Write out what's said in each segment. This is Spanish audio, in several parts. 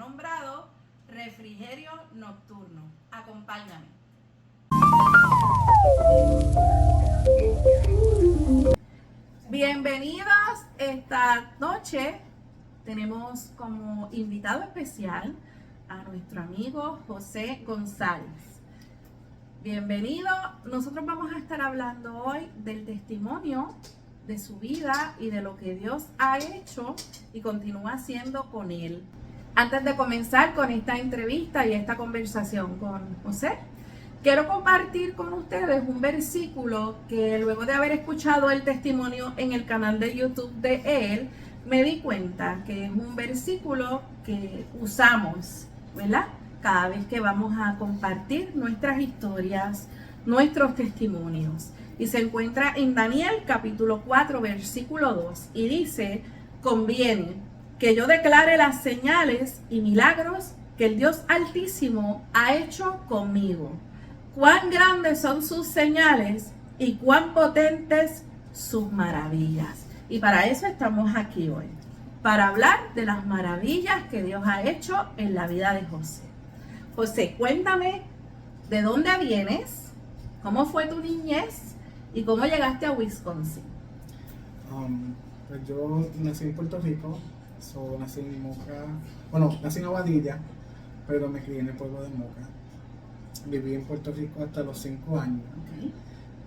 nombrado Refrigerio Nocturno. Acompáñame. Bienvenidos esta noche. Tenemos como invitado especial a nuestro amigo José González. Bienvenido. Nosotros vamos a estar hablando hoy del testimonio de su vida y de lo que Dios ha hecho y continúa haciendo con él. Antes de comenzar con esta entrevista y esta conversación con José, quiero compartir con ustedes un versículo que luego de haber escuchado el testimonio en el canal de YouTube de él, me di cuenta que es un versículo que usamos, ¿verdad? Cada vez que vamos a compartir nuestras historias, nuestros testimonios. Y se encuentra en Daniel capítulo 4, versículo 2. Y dice: conviene que yo declare las señales y milagros que el Dios Altísimo ha hecho conmigo. Cuán grandes son sus señales y cuán potentes sus maravillas. Y para eso estamos aquí hoy, para hablar de las maravillas que Dios ha hecho en la vida de José. José, cuéntame de dónde vienes, cómo fue tu niñez y cómo llegaste a Wisconsin. Pues yo nací en Puerto Rico, nací en Moca, nací en Aguadilla, pero me crié en el pueblo de Moca. Viví en Puerto Rico hasta los 5 años. Okay.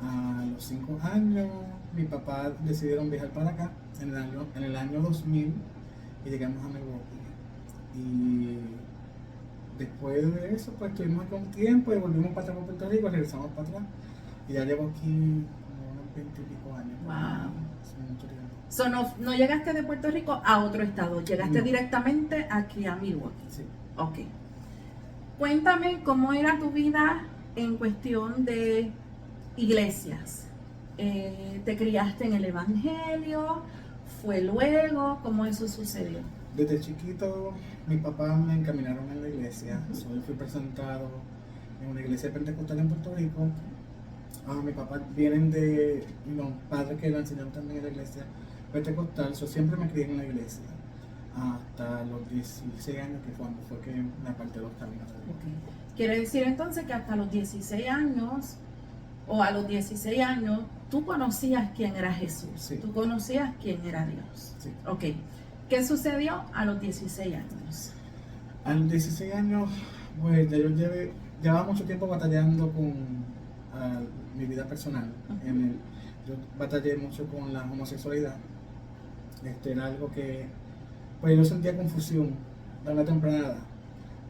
A los 5 años, mi papá decidieron viajar para acá en el año 2000 y llegamos a Milwaukee. Y después de eso, pues estuvimos aquí un tiempo y volvimos para atrás por Puerto Rico, regresamos para atrás. Y ya llevo aquí como unos 20 y pico años. Wow. Hace mucho tiempo. So, no llegaste de Puerto Rico a otro estado, llegaste No. Directamente aquí a Milwaukee. Sí. Ok. Cuéntame cómo era tu vida en cuestión de iglesias. ¿Te criaste en el Evangelio? ¿Fue luego? ¿Cómo eso sucedió? Desde chiquito, mi papá me encaminaron en la iglesia. Uh-huh. Fui presentado en una iglesia pentecostal en Puerto Rico. Mi papá vienen de padres que lo enseñaron también en la iglesia pentecostal. Siempre me crié en la iglesia. Hasta los 16 años, que cuando fue que me aparté de los caminos. Okay. Quiere decir entonces que hasta los 16 años, o a los 16 años, tú conocías quién era Jesús. Sí. Tú conocías quién era Dios. Sí. Ok. ¿Qué sucedió a los 16 años? A los 16 años, pues ya yo llevaba mucho tiempo batallando con mi vida personal. Uh-huh. Yo batallé mucho con la homosexualidad. Era algo que pues yo sentía confusión de una temprana edad.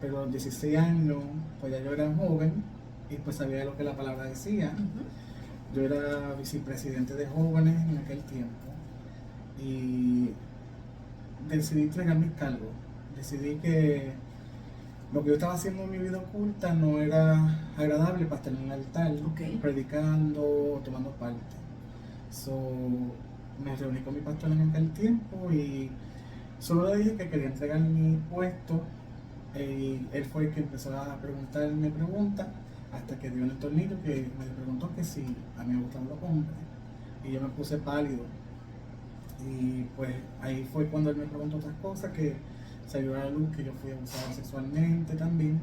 Pero a los 16 años, pues ya yo era joven y pues sabía lo que la palabra decía. Uh-huh. Yo era vicepresidente de jóvenes en aquel tiempo y decidí entregar mis cargos. Decidí que lo que yo estaba haciendo en mi vida oculta no era agradable para estar en el altar, Okay. predicando, tomando parte. Me reuní con mi pastor en aquel tiempo y solo le dije que quería entregar mi puesto. Y él fue el que empezó a preguntarme preguntas hasta que dio en el tornillo que me preguntó que si a mí me gustaban los hombres. Y yo me puse pálido. Y pues ahí fue cuando él me preguntó otras cosas, que se dio a la luz que yo fui abusado sexualmente también.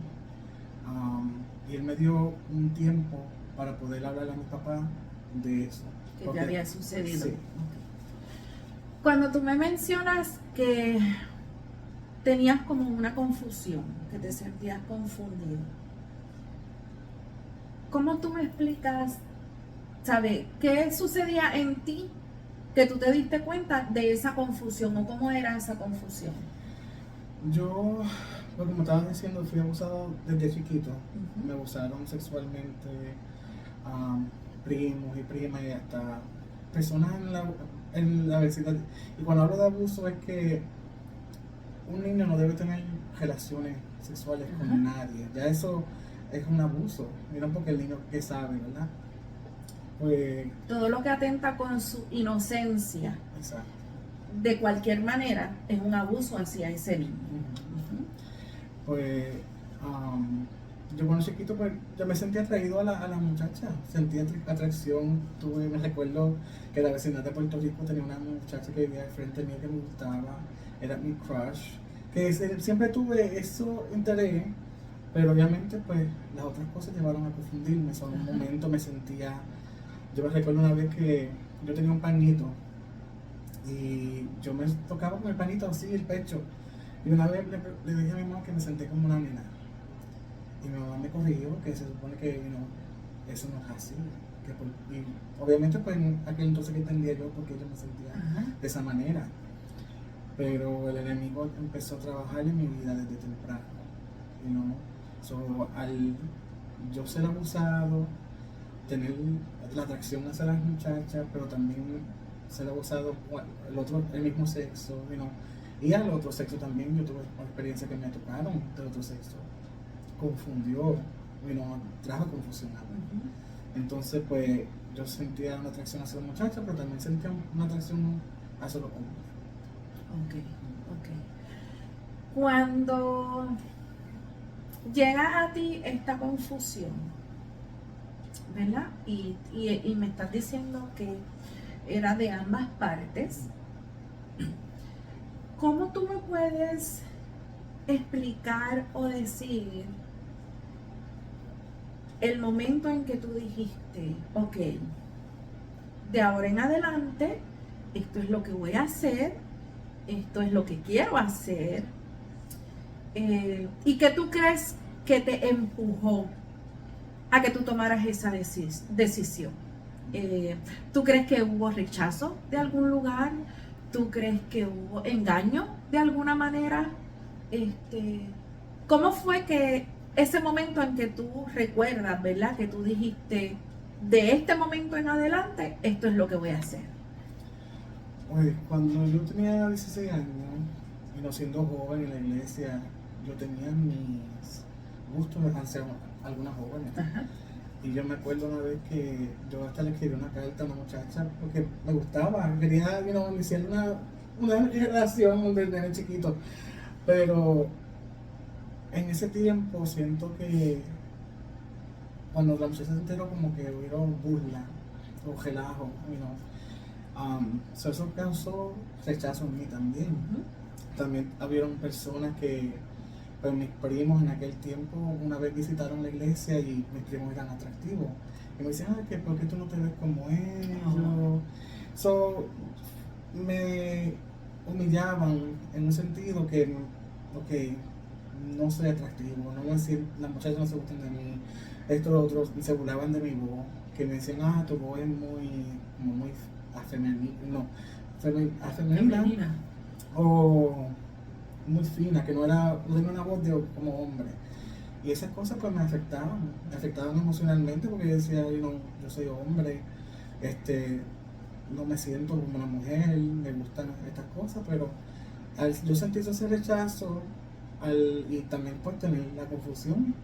Y él me dio un tiempo para poder hablarle a mi papá de eso. Que ya había sucedido. Sí. Okay. Cuando tú me mencionas que tenías como una confusión, que te sentías confundido, ¿cómo tú me explicas, sabes, qué sucedía en ti que tú te diste cuenta de esa confusión o cómo era esa confusión? Yo, pues como estaba diciendo, fui abusado desde chiquito. Uh-huh. Me abusaron sexualmente, primos y primas y hasta personas en la vecindad. Y cuando hablo de abuso es que un niño no debe tener relaciones sexuales Uh-huh. con nadie. Ya eso es un abuso. Mira, porque el niño que sabe, ¿verdad? Pues, Todo lo que atenta con su inocencia, exacto. de cualquier manera, es un abuso hacia ese niño. Uh-huh. Pues yo cuando chiquito pues yo me sentía atraído a la muchacha, sentía atracción. Me recuerdo que la vecindad de Puerto Rico tenía una muchacha que vivía al frente mío que me gustaba, era mi crush. siempre tuve eso interés, pero obviamente pues las otras cosas llevaron a confundirme. En un momento me sentía, yo me recuerdo una vez que yo tenía un pañito y yo me tocaba con el pañito así el pecho, y una vez le dije a mi mamá que me senté como una nena, y mi mamá me corrigió que se supone que eso no es así, y obviamente pues en aquel entonces que entendía yo porque yo me sentía de esa manera, pero el enemigo empezó a trabajar en mi vida desde temprano, al yo ser abusado, tener la atracción hacia las muchachas, pero también ser abusado el mismo sexo, y al otro sexo también. Yo tuve experiencias que me tocaron del otro sexo, confundió, trajo confusión a mí. Entonces pues yo sentía una atracción hacia las muchachas, pero también sentía una atracción hacia los hombres. Ok. Cuando llega a ti esta confusión, ¿verdad? Y me estás diciendo que era de ambas partes. ¿Cómo tú me puedes explicar o decir el momento en que tú dijiste, ok, de ahora en adelante, esto es lo que voy a hacer, esto es lo que quiero hacer, y qué tú crees que te empujó a que tú tomaras esa decisión? ¿Tú crees que hubo rechazo de algún lugar? ¿Tú crees que hubo engaño de alguna manera? ¿Cómo fue que ese momento en que tú recuerdas, ¿verdad? Que tú dijiste, de este momento en adelante, esto es lo que voy a hacer. Pues cuando yo tenía 16 años, y no siendo joven en la iglesia, yo tenía mis gustos hacia algunas jóvenes. Y yo me acuerdo una vez que yo hasta le escribí una carta a una muchacha porque me gustaba, quería iniciar una relación desde nene chiquito. Pero en ese tiempo siento que cuando la muchacha se enteró, como que hubieron burla o relajo, eso causó rechazo en mí también. También hubieron personas que, pues mis primos en aquel tiempo una vez visitaron la iglesia y mis primos eran atractivos y me decían, que ¿por qué tú no te ves como ellos? Me humillaban en un sentido que, no soy atractivo, no voy a decir, las muchachas no se gustan de mí, esto, lo otro, se burlaban de mi voz, que me decían, tu voz es muy afemenina, o muy fina, que no tenía una voz como hombre. Y esas cosas pues me afectaban emocionalmente, porque yo decía, yo soy hombre, no me siento como una mujer, me gustan estas cosas, pero al yo sentir ese rechazo y también por tener la confusión,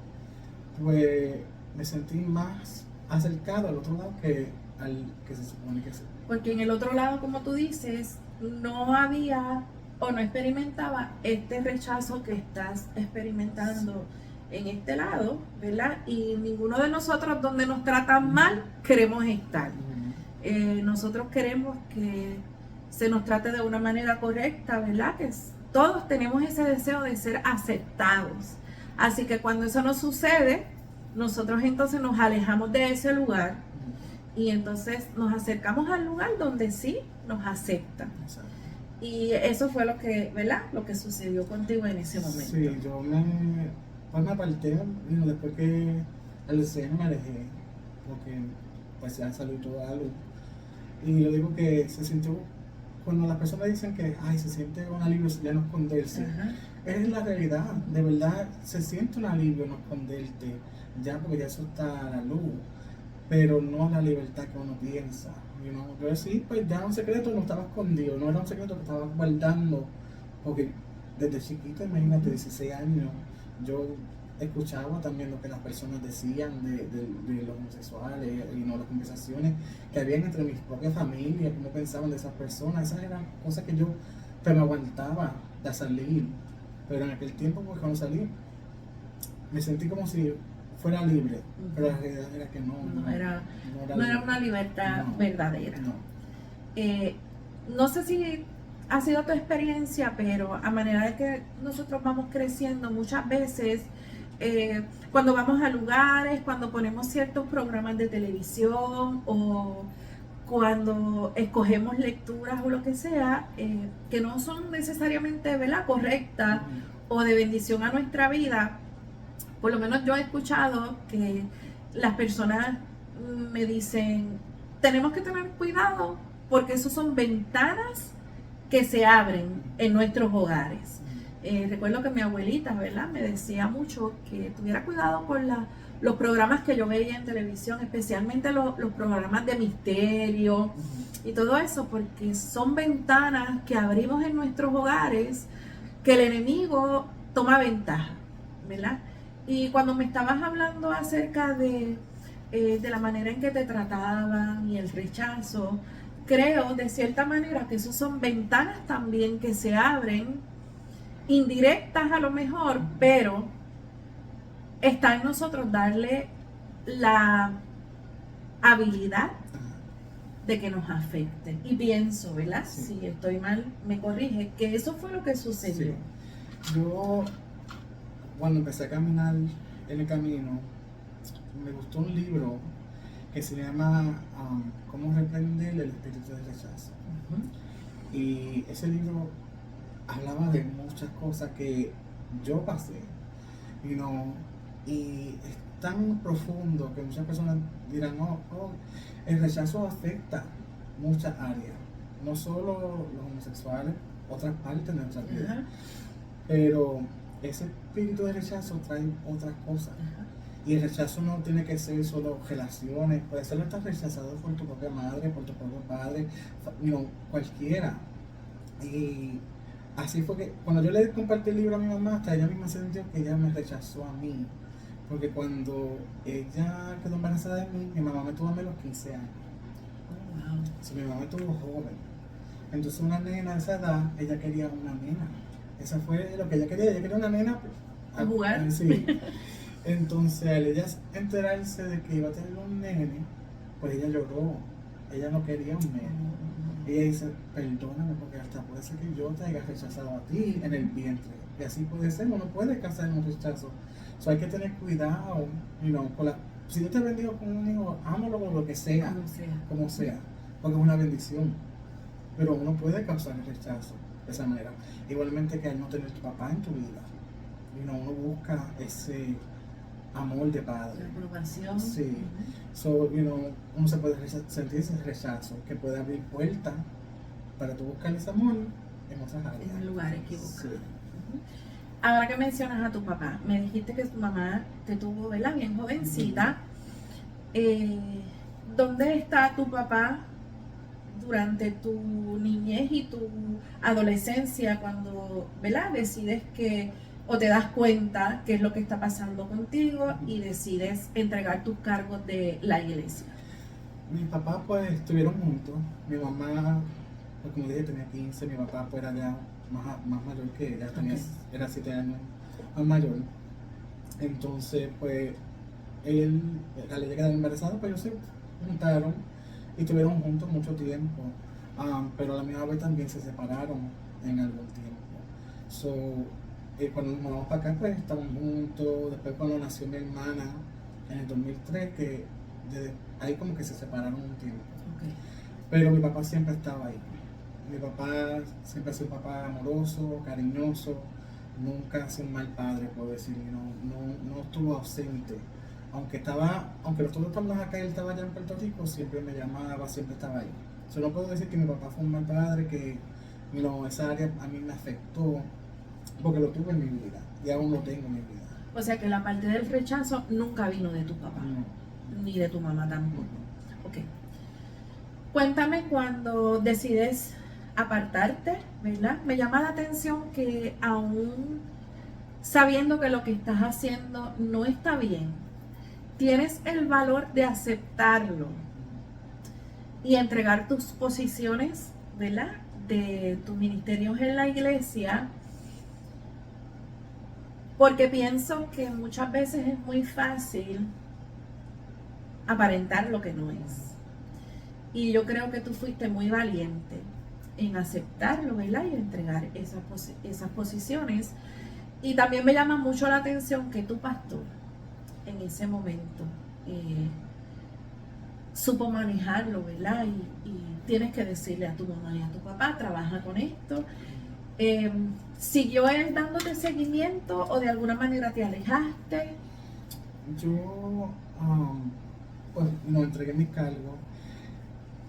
pues me sentí más acercado al otro lado que al que se supone que sí. Porque en el otro lado, como tú dices, no había o no experimentaba este rechazo que estás experimentando en este lado, ¿verdad? Y ninguno de nosotros, donde nos tratan mal, queremos estar. Nosotros queremos que se nos trate de una manera correcta, ¿verdad? Que todos tenemos ese deseo de ser aceptados. Así que cuando eso no sucede, nosotros entonces nos alejamos de ese lugar y entonces nos acercamos al lugar donde sí nos aceptan. Exacto. Y eso fue lo que, ¿verdad? Lo que sucedió contigo en ese momento. Sí, yo me aparté, después que al escena me alejé, porque pues ya salió toda la luz. Y yo digo que se sintió, cuando las personas dicen que se siente un alivio ya no esconderse, es la realidad, de verdad se siente un alivio no esconderte, ya porque ya eso está a la luz, pero no la libertad que uno piensa. Yo decía, pues ya un secreto no estaba escondido, no era un secreto que estaba guardando, porque desde chiquito, imagínate, 16 años, yo escuchaba también lo que las personas decían de los homosexuales y las conversaciones que habían entre mis propias familias, cómo pensaban de esas personas. Esas eran cosas que yo me aguantaba de salir, pero en aquel tiempo, pues cuando salí, me sentí como si fuera libre, pero la realidad era que no era una libertad verdadera. No sé si ha sido tu experiencia, pero a manera de que nosotros vamos creciendo, muchas veces cuando vamos a lugares, cuando ponemos ciertos programas de televisión o cuando escogemos lecturas o lo que sea, que no son necesariamente, ¿verdad?, correctas o de bendición a nuestra vida, por lo menos yo he escuchado que las personas me dicen, tenemos que tener cuidado porque esos son ventanas que se abren en nuestros hogares. Recuerdo que mi abuelita, ¿verdad?, me decía mucho que tuviera cuidado con los programas que yo veía en televisión, especialmente los programas de misterio y todo eso, porque son ventanas que abrimos en nuestros hogares que el enemigo toma ventaja, ¿verdad? Y cuando me estabas hablando acerca de la manera en que te trataban y el rechazo, creo de cierta manera que esos son ventanas también que se abren, indirectas a lo mejor, pero está en nosotros darle la habilidad de que nos afecte. Y pienso, ¿verdad? Sí. Si estoy mal, me corrige, que eso fue lo que sucedió. Sí. Yo, cuando empecé a caminar en el camino, me gustó un libro que se llama Cómo reprender el espíritu de rechazo. Y ese libro hablaba de muchas cosas que yo pasé, y es tan profundo que muchas personas dirán, no, el rechazo afecta muchas áreas, no solo los homosexuales, otras partes de nuestra vida, pero ese espíritu de rechazo trae otras cosas. Y el rechazo no tiene que ser solo relaciones, puede ser estar rechazado por tu propia madre, por tu propio padre, cualquiera. Y así fue que cuando yo le compartí el libro a mi mamá, hasta ella misma sintió que ella me rechazó a mí. Porque cuando ella quedó embarazada de mí, mi mamá me tuvo a los 15 años. Mi mamá me tuvo joven. Entonces una nena de esa edad, ella quería una nena. Esa fue lo que ella quería una nena. ¿A jugar? Sí. Entonces al ella enterarse de que iba a tener un nene, pues ella lloró. Ella no quería un nene. Ella dice, perdóname porque hasta puede ser que yo te haya rechazado a ti en el vientre. Y así puede ser, uno puede causar un rechazo. So, hay que tener cuidado, si Dios te bendijo con un hijo, ámalo con lo que sea, como sea, porque es una bendición. Pero uno puede causar el rechazo de esa manera. Igualmente que al no tener tu papá en tu vida, uno busca ese amor de padre. La aprobación. Sí. So, uno se puede sentir ese rechazo que puede abrir puertas para tú buscar ese amor en otras áreas. En un lugar equivocado. Sí. Ahora que mencionas a tu papá, me dijiste que tu mamá te tuvo, ¿verdad?, bien jovencita. ¿Dónde está tu papá durante tu niñez y tu adolescencia cuando, ¿verdad?, decides que o te das cuenta qué es lo que está pasando contigo y decides entregar tus cargos de la iglesia? Mis papás pues estuvieron juntos. Mi mamá, pues como dije, tenía 15, mi papá pues era ya más mayor que ella, era 7 años más mayor. Entonces pues al ella quedar embarazada, pues ellos se juntaron y estuvieron juntos mucho tiempo. Pero a la misma vez también se separaron en algún tiempo. So, cuando nos mudamos para acá, pues estábamos juntos. Después cuando nació mi hermana en el 2003, que ahí como que se separaron un tiempo. Pero mi papá siempre estaba ahí. Mi papá siempre ha sido un papá amoroso, cariñoso, nunca ha sido un mal padre, puedo decir, no estuvo ausente. Aunque nosotros estamos acá y él estaba allá en Puerto Rico, siempre me llamaba, siempre estaba ahí. No puedo decir que mi papá fue un mal padre, que esa área a mí me afectó, porque lo tuve en mi vida y aún lo tengo en mi vida. O sea que la parte del rechazo nunca vino de tu papá, ni de tu mamá tampoco. Ok. Cuéntame cuando decides apartarte, ¿verdad? Me llama la atención que aún sabiendo que lo que estás haciendo no está bien, tienes el valor de aceptarlo y entregar tus posiciones, ¿verdad?, de tus ministerios en la iglesia, porque pienso que muchas veces es muy fácil aparentar lo que no es. Y yo creo que tú fuiste muy valiente en aceptarlo, ¿verdad? Y entregar esas posiciones. Y también me llama mucho la atención que tu pastor en ese momento supo manejarlo, ¿verdad? Y tienes que decirle a tu mamá y a tu papá, trabaja con esto. ¿Siguió él dándote seguimiento o de alguna manera te alejaste? Yo, pues, no entregué mi cargo.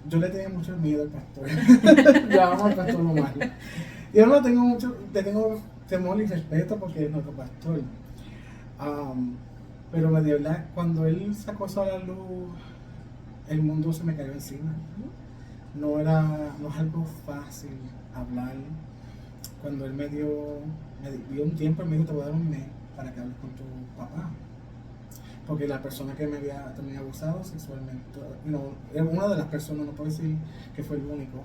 Yo le tenía mucho miedo al pastor. Yo amo al pastor Omar. Yo no tengo mucho, le tengo temor y respeto porque es nuestro pastor. Pero de verdad, cuando él sacó eso a la luz, el mundo se me cayó encima. No es algo fácil hablar. Cuando él me dio un tiempo, él me dijo, te voy a dar un mes para que hables con tu papá. Porque la persona que me había también abusado sexualmente, era una de las personas, no puedo decir que fue el único,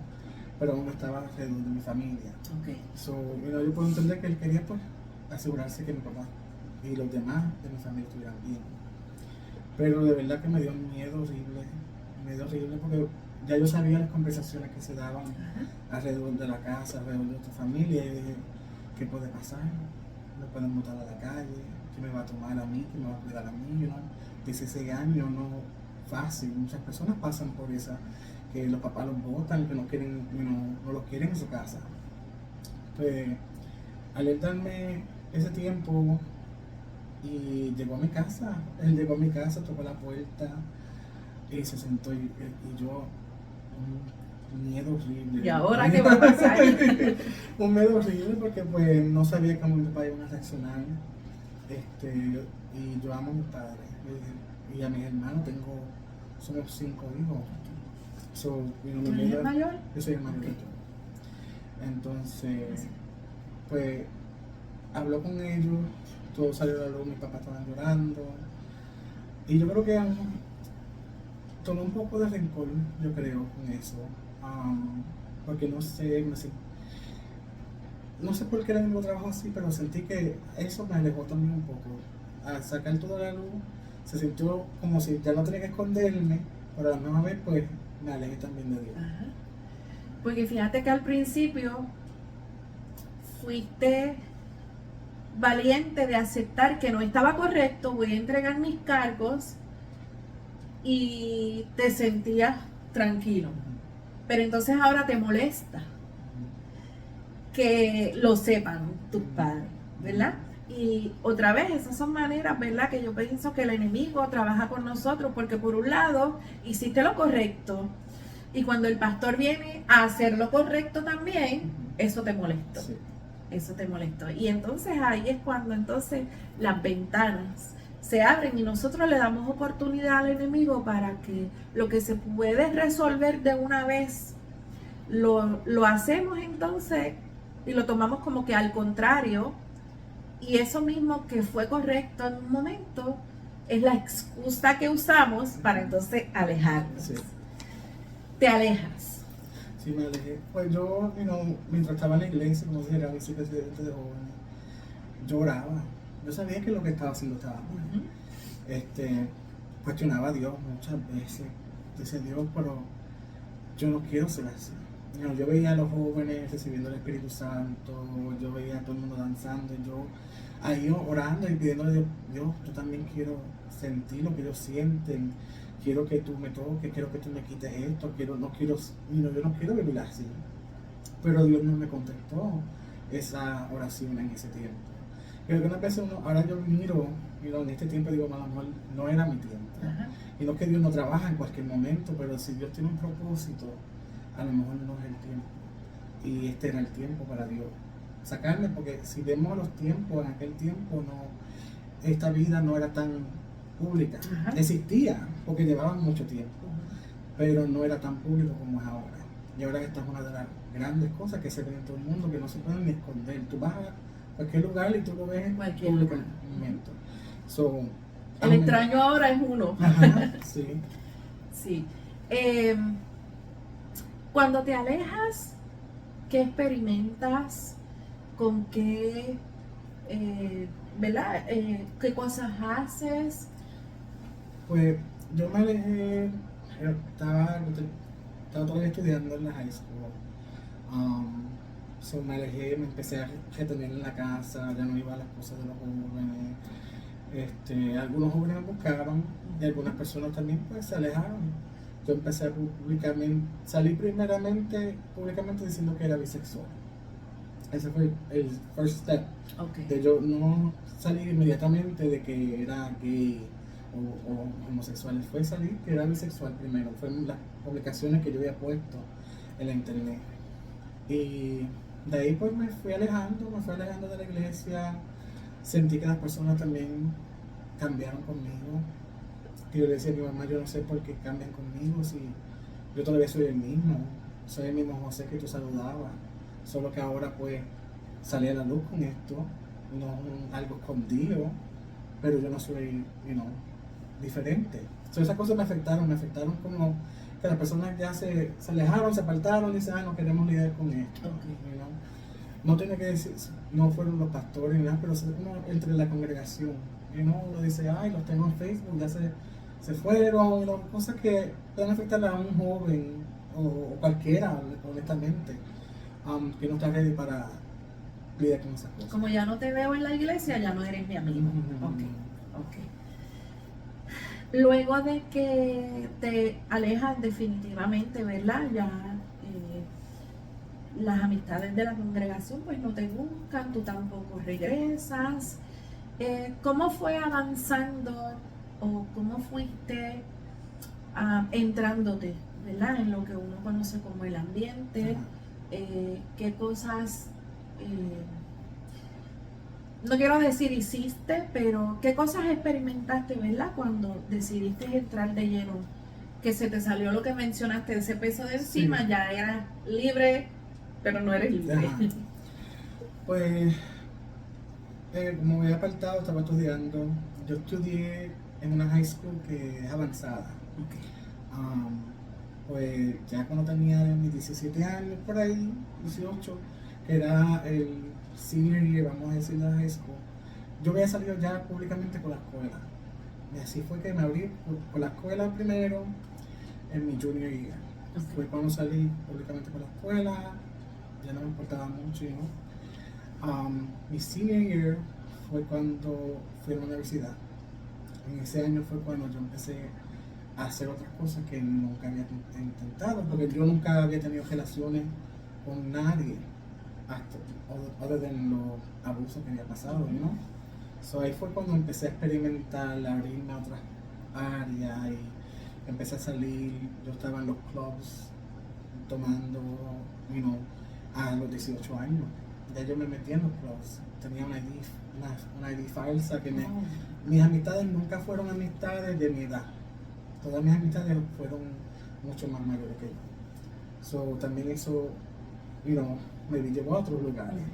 pero uno estaba alrededor de mi familia. Okay. So, yo puedo entender que él quería pues asegurarse que mi papá y los demás de mi familia estuvieran bien. Pero de verdad que me dio miedo horrible porque ya yo sabía las conversaciones que se daban alrededor de la casa, alrededor de tu familia, y dije, ¿qué puede pasar? Me pueden botar a la calle, ¿qué me va a tomar a mí? ¿Qué me va a cuidar a mí? 16 años, no fácil, muchas personas pasan por esa, que los papás los botan, que no quieren, no los quieren en su casa. Pues, al él darme ese tiempo y llegó a mi casa, tocó la puerta y se sentó y yo, un miedo horrible. ¿Y ahora qué va a pasar? Un miedo horrible porque pues no sabía cómo mi papá iba a reaccionar. Y yo amo a mis padres y a mis hermanos, somos 5 hijos. So, ¿Tú eres el mayor? Yo soy el mayor de todos. Entonces, pues, habló con ellos, todo salió a la luz, mis papás estaban llorando. Y yo creo que tomé un poco de rencor, yo creo, con eso. Porque no sé por qué era el mismo trabajo así, pero sentí que eso me alejó también un poco. Al sacar todo a la luz, se sintió como si ya no tenía que esconderme, pero a la misma vez, pues, me alejé también de Dios. Ajá. Porque fíjate que al principio fuiste valiente de aceptar que no estaba correcto, voy a entregar mis cargos y te sentías tranquilo. Pero entonces ahora te molesta que lo sepan tus padres, ¿verdad? Y otra vez, esas son maneras, ¿verdad? Que yo pienso que el enemigo trabaja con nosotros porque por un lado hiciste lo correcto y cuando el pastor viene a hacer lo correcto también, eso te molestó. Sí. Eso te molestó. Y entonces ahí es cuando entonces las ventanas se abren y nosotros le damos oportunidad al enemigo para que lo que se puede resolver de una vez lo hacemos entonces y lo tomamos como que al contrario, y eso mismo que fue correcto en un momento es la excusa que usamos para entonces alejarnos. Sí. Te alejas. Sí, me alejé. Pues yo, mientras estaba en la iglesia, como dije, era vicepresidente de jóvenes, lloraba. Yo sabía que lo que estaba haciendo estaba mal. Cuestionaba a Dios muchas veces. Dice Dios, pero yo no quiero ser así. Yo veía a los jóvenes recibiendo el Espíritu Santo, yo veía a todo el mundo danzando, y yo ahí orando y pidiéndole a Dios, yo también quiero sentir lo que ellos sienten, quiero que tú me toques, quiero que tú me quites esto, yo no quiero vivir así. Pero Dios no me contestó esa oración en ese tiempo. Y algunas veces ahora yo miro, en este tiempo digo, a lo mejor no era mi tiempo. Ajá. Y no es que Dios no trabaja en cualquier momento, pero si Dios tiene un propósito, a lo mejor no es el tiempo. Y este era el tiempo para Dios sacarme, porque si vemos los tiempos, en aquel tiempo esta vida no era tan pública. Ajá. Existía, porque llevaba mucho tiempo, pero no era tan público como es ahora. Y ahora esta es una de las grandes cosas que se ven en todo el mundo, que no se pueden ni esconder. Tú vas a cualquier lugar y tú lo ves en Cualquier público lugar. en un momento. So, El extraño ahora es uno. Ajá, sí. Sí. Cuando te alejas, ¿qué experimentas? ¿Con qué, ¿verdad? ¿Qué cosas haces? Pues yo me alejé, estaba todavía estudiando en la high school So me alejé, me empecé a retener en la casa, ya no iba a las cosas de los jóvenes. Algunos jóvenes me buscaron y algunas personas también pues se alejaron. Yo empecé a salí primeramente públicamente diciendo que era bisexual. Ese fue el first step. Okay. De yo no salir inmediatamente de que era gay o homosexual. Fue salir que era bisexual primero. Fueron las publicaciones que yo había puesto en la internet. Y de ahí pues me fui alejando de la iglesia. Sentí que las personas también cambiaron conmigo. Y yo le decía a mi mamá, yo no sé por qué cambian conmigo si yo todavía soy el mismo José que tú saludabas, solo que ahora pues salí a la luz con esto, no algo escondido, pero yo no soy, diferente. So, esas cosas me afectaron como que las personas ya se alejaron, se apartaron y dicen, no queremos lidiar con esto. Okay. No tiene que decir, no fueron los pastores ni nada, pero como entre la congregación. Uno dice, los tengo en Facebook, ya se fueron, cosas que pueden afectar a un joven o cualquiera, honestamente, que no está ready para lidiar con esas cosas. Como ya no te veo en la iglesia, ya no eres mi amigo. Okay. Luego de que te alejas definitivamente, ¿verdad? Ya las amistades de la congregación pues no te buscan, tú tampoco regresas. ¿Cómo fue avanzando o cómo fuiste entrándote, ¿verdad? En lo que uno conoce como el ambiente? ¿Qué cosas, no quiero decir hiciste, pero qué cosas experimentaste, ¿verdad? Cuando decidiste entrar de lleno, que se te salió lo que mencionaste, ese peso de encima, sí. Ya eras libre, pero no eres libre. Pues, como me había apartado, estaba estudiando. Yo estudié en una high school que es avanzada. Okay. Pues ya cuando tenía mis 17 años, por ahí, 18, que era el senior year, vamos a decir, de la high school, yo había salido ya públicamente con la escuela. Y así fue que me abrí con la escuela primero, en mi junior year. Okay. Fue cuando salí públicamente con la escuela, ya no me importaba mucho, mi senior year fue cuando fui a la universidad. En ese año fue cuando yo empecé a hacer otras cosas que nunca había intentado, porque yo nunca había tenido relaciones con nadie, other than los abusos que había pasado, So ahí fue cuando empecé a experimentar, a abrirme a otras áreas y empecé a salir. Yo estaba en los clubs tomando, a los 18 años. Ya yo me metí en los clubs, tenía una ID falsa que mis amistades nunca fueron amistades de mi edad. Todas mis amistades fueron mucho más mayores que yo. So, también eso, me llevó a otros lugares.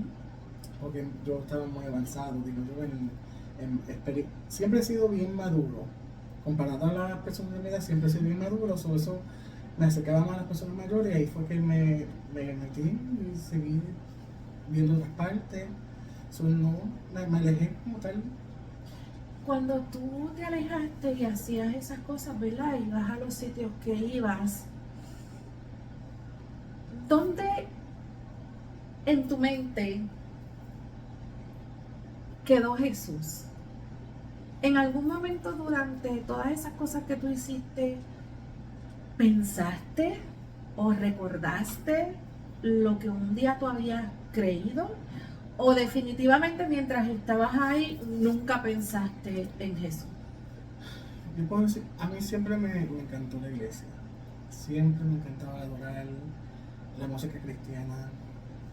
Porque yo estaba muy avanzado, siempre he sido bien maduro. Comparado a las personas de mi edad, siempre he sido bien maduro. So, eso me acercaba más a las personas mayores y ahí fue que me metí y seguí viendo otras partes. So, me alejé como tal. Cuando tú te alejaste y hacías esas cosas, ¿verdad? Y ibas a los sitios que ibas, ¿dónde en tu mente quedó Jesús? ¿En algún momento durante todas esas cosas que tú hiciste, pensaste o recordaste lo que un día tú habías creído? ¿O definitivamente mientras estabas ahí nunca pensaste en Jesús? Yo puedo decir, a mí siempre me encantó la iglesia. Siempre me encantaba adorar la música cristiana.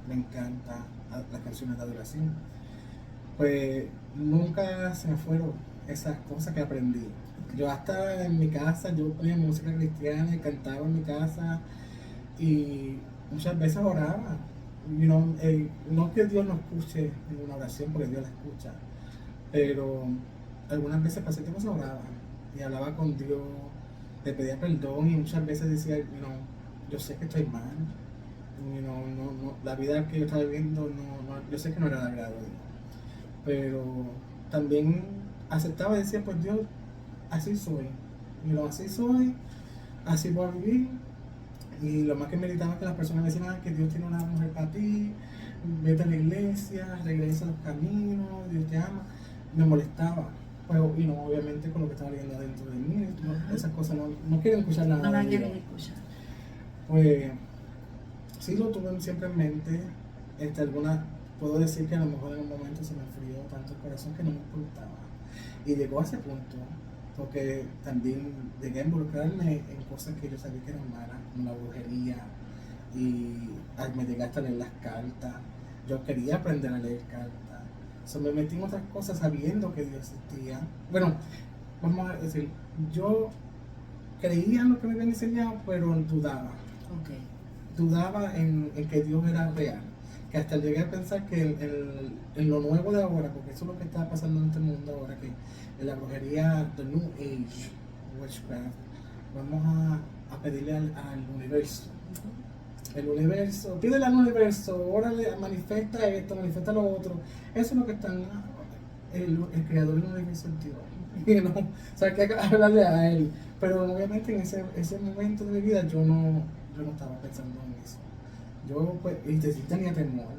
Me encanta las canciones de adoración. Pues nunca se me fueron esas cosas que aprendí. Yo hasta en mi casa, yo ponía música cristiana y cantaba en mi casa. Y muchas veces oraba. No que Dios no escuche ninguna oración, porque Dios la escucha, pero algunas veces pasé tiempo oraba y hablaba con Dios, le pedía perdón y muchas veces decía, yo sé que estoy mal, la vida que yo estaba viviendo, yo sé que no era de agrado de Dios, pero también aceptaba y decía, pues Dios, así soy, así soy, así voy a vivir. Y lo más que me irritaba que las personas me decían que Dios tiene una mujer para ti, vete a la iglesia, regresa a los caminos, Dios te ama. Me molestaba. Pues, y no, obviamente con lo que estaba leyendo adentro de mí, esas cosas no quieren escuchar nada. No la de quieren Dios. escuchar. Pues sí lo tuve siempre en mente. Puedo decir que a lo mejor en un momento se me enfrió tanto el corazón que no me importaba. Y llegó a ese punto, porque también llegué a involucrarme en cosas que yo sabía que eran malas, como la brujería, y me llegué hasta leer las cartas. Yo quería aprender a leer cartas. Me metí en otras cosas sabiendo que Dios existía. Bueno, vamos a decir, yo creía en lo que me habían enseñado, pero dudaba. Okay. Dudaba en que Dios era real. Que hasta llegué a pensar que en lo nuevo de ahora, porque eso es lo que está pasando en este mundo ahora, que en la brujería, the New Age, witchcraft, vamos a pedirle al universo. El universo, pídele al universo, órale, manifiesta esto, manifiesta lo otro. Eso es lo que están, el creador del universo, el Dios. You know? O sea, hay que hablarle a él. Pero obviamente en ese momento de mi vida yo no estaba pensando en eso. Yo pues, y tenía temor,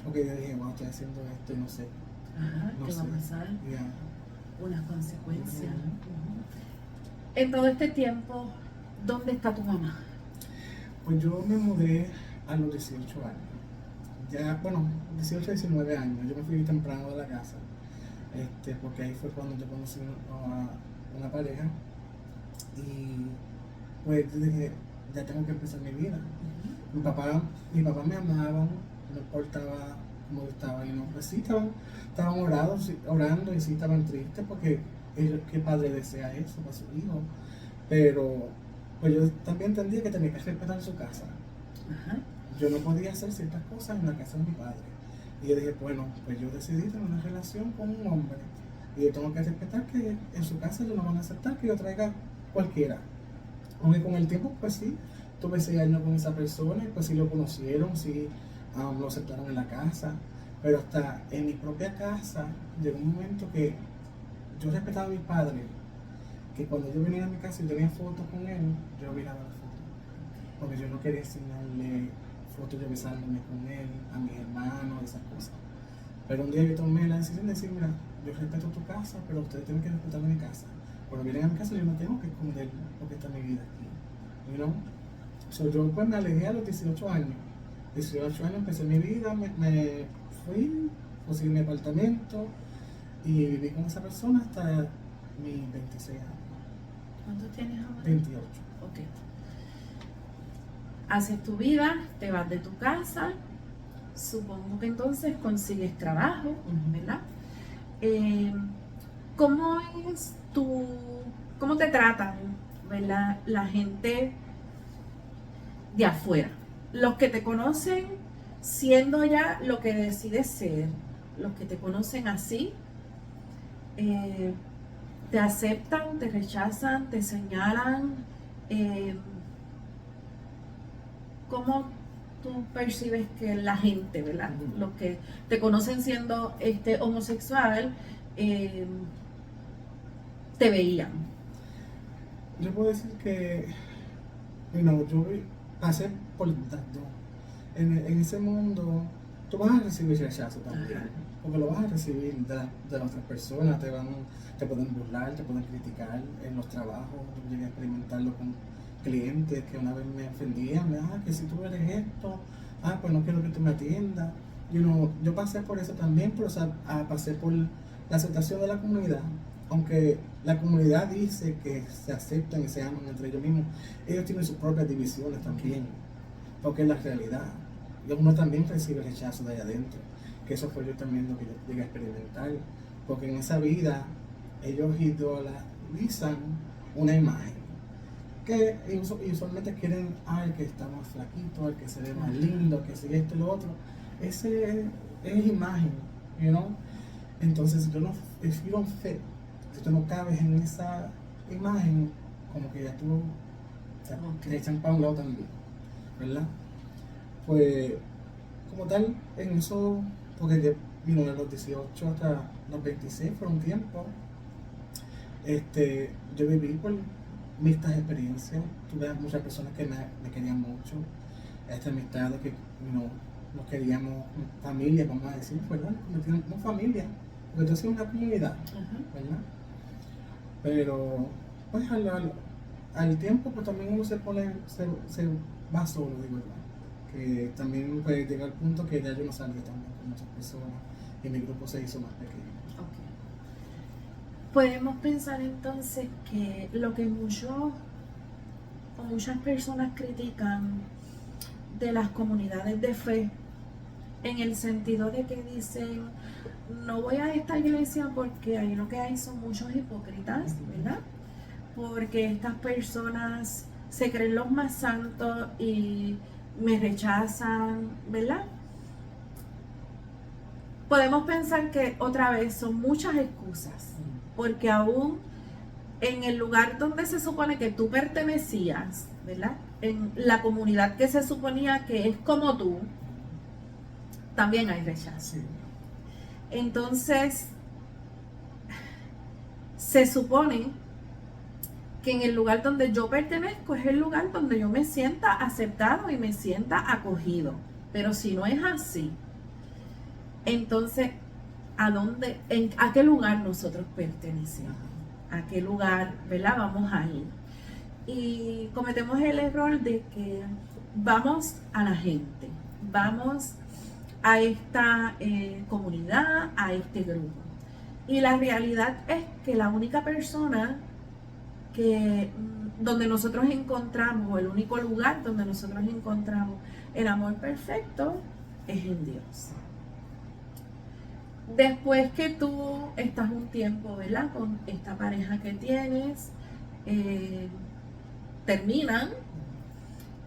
porque yo dije, wow, estoy haciendo esto y no sé. Ajá, No ¿qué sé. va a pasar? Yeah. Unas consecuencias. Uh-huh. En todo este tiempo, ¿dónde está tu mamá? Pues yo me mudé a los 18 años. Ya, bueno, 18, 19 años. Yo me fui temprano de la casa. Porque ahí fue cuando yo conocí a una pareja. Y pues yo dije, ya tengo que empezar mi vida. Mi papá me amaba, no importaba cómo yo estaba. Y no, pues sí, estaban orando y sí estaban tristes porque ¿qué padre desea eso para su hijo? Pero pues yo también entendía que tenía que respetar su casa. Ajá. Yo no podía hacer ciertas cosas en la casa de mi padre. Y yo dije, bueno, pues yo decidí tener una relación con un hombre. Y yo tengo que respetar que en su casa ellos no van a aceptar que yo traiga cualquiera. Aunque con el tiempo, pues sí, tuve 6 años con esa persona y pues sí lo conocieron, sí lo aceptaron en la casa. Pero hasta en mi propia casa llegó un momento que yo respetaba a mi padre, que cuando yo venía a mi casa y tenía fotos con él, yo miraba las fotos. Porque yo no quería enseñarle fotos yo besándome con él, a mis hermanos, esas cosas. Pero un día yo tomé la decisión de decir, mira, yo respeto tu casa, pero ustedes tienen que respetar mi casa. Cuando vienen a mi casa yo no tengo que esconder porque está mi vida aquí. You know? So, yo pues me alejé a los 18 años. 18 años empecé mi vida, me fui, conseguí mi apartamento y viví con esa persona hasta mis 26 años. ¿Cuántos tienes ahora? 28. Ok. Haces tu vida, te vas de tu casa, supongo que entonces consigues trabajo, ¿verdad? ¿Cómo te tratan, ¿verdad? La gente de afuera? Los que te conocen siendo ya lo que decides ser, los que te conocen así, te aceptan, te rechazan, te señalan. ¿Cómo tú percibes que la gente, ¿verdad? Los que te conocen siendo homosexual, te veían? Yo puedo decir que, yo pasé por las dos. En ese mundo, tú vas a recibir rechazo también. Ajá. Porque lo vas a recibir de las otras personas, te pueden burlar, te pueden criticar en los trabajos. Yo llegué a experimentarlo con clientes que una vez me ofendían, que si tú eres esto, pues no quiero que tú me atiendas. Yo pasé por eso también, pero pasé por la aceptación de la comunidad. Aunque la comunidad dice que se aceptan y se aman entre ellos mismos, ellos tienen sus propias divisiones también, porque es la realidad. Y uno también recibe rechazo de allá adentro, que eso fue yo también lo que yo llegué a experimentar, porque en esa vida ellos idolizan una imagen, que usualmente quieren el que está más flaquito, el que se ve más lindo, que si esto y lo otro. Ese es imagen, Entonces, if you don't fit, si tú no cabes en esa imagen, como que ya tú te echan para un lado también, ¿verdad? Pues, como tal, en eso, porque de los 18 hasta los 26 fue un tiempo, yo viví por mixtas experiencias. Tuve muchas personas que me querían mucho, esta amistad de que nos queríamos familia, vamos a decir, ¿verdad? Nos convertimos en familia, porque entonces es una comunidad, ¿verdad? Pero pues al tiempo pues también uno se va solo, digo yo, que también puede llegar al punto que ya yo no salí también con muchas personas y mi grupo se hizo más pequeño. Okay. Podemos pensar entonces que lo que muchas personas critican de las comunidades de fe, en el sentido de que dicen, no voy a esta iglesia porque ahí lo que hay son muchos hipócritas, ¿verdad? Porque estas personas se creen los más santos y me rechazan, ¿verdad? Podemos pensar que otra vez son muchas excusas, porque aún en el lugar donde se supone que tú pertenecías, ¿verdad? En la comunidad que se suponía que es como tú, también hay rechazo. Entonces, se supone que en el lugar donde yo pertenezco es el lugar donde yo me sienta aceptado y me sienta acogido. Pero si no es así, entonces, ¿a qué lugar nosotros pertenecemos? ¿A qué lugar, verdad, vamos a ir? Y cometemos el error de que vamos a la gente, vamos a esta comunidad, a este grupo. Y la realidad es que la única persona donde nosotros encontramos, o el único lugar donde nosotros encontramos el amor perfecto, es en Dios. Después que tú estás un tiempo, ¿verdad?, con esta pareja que tienes, terminan,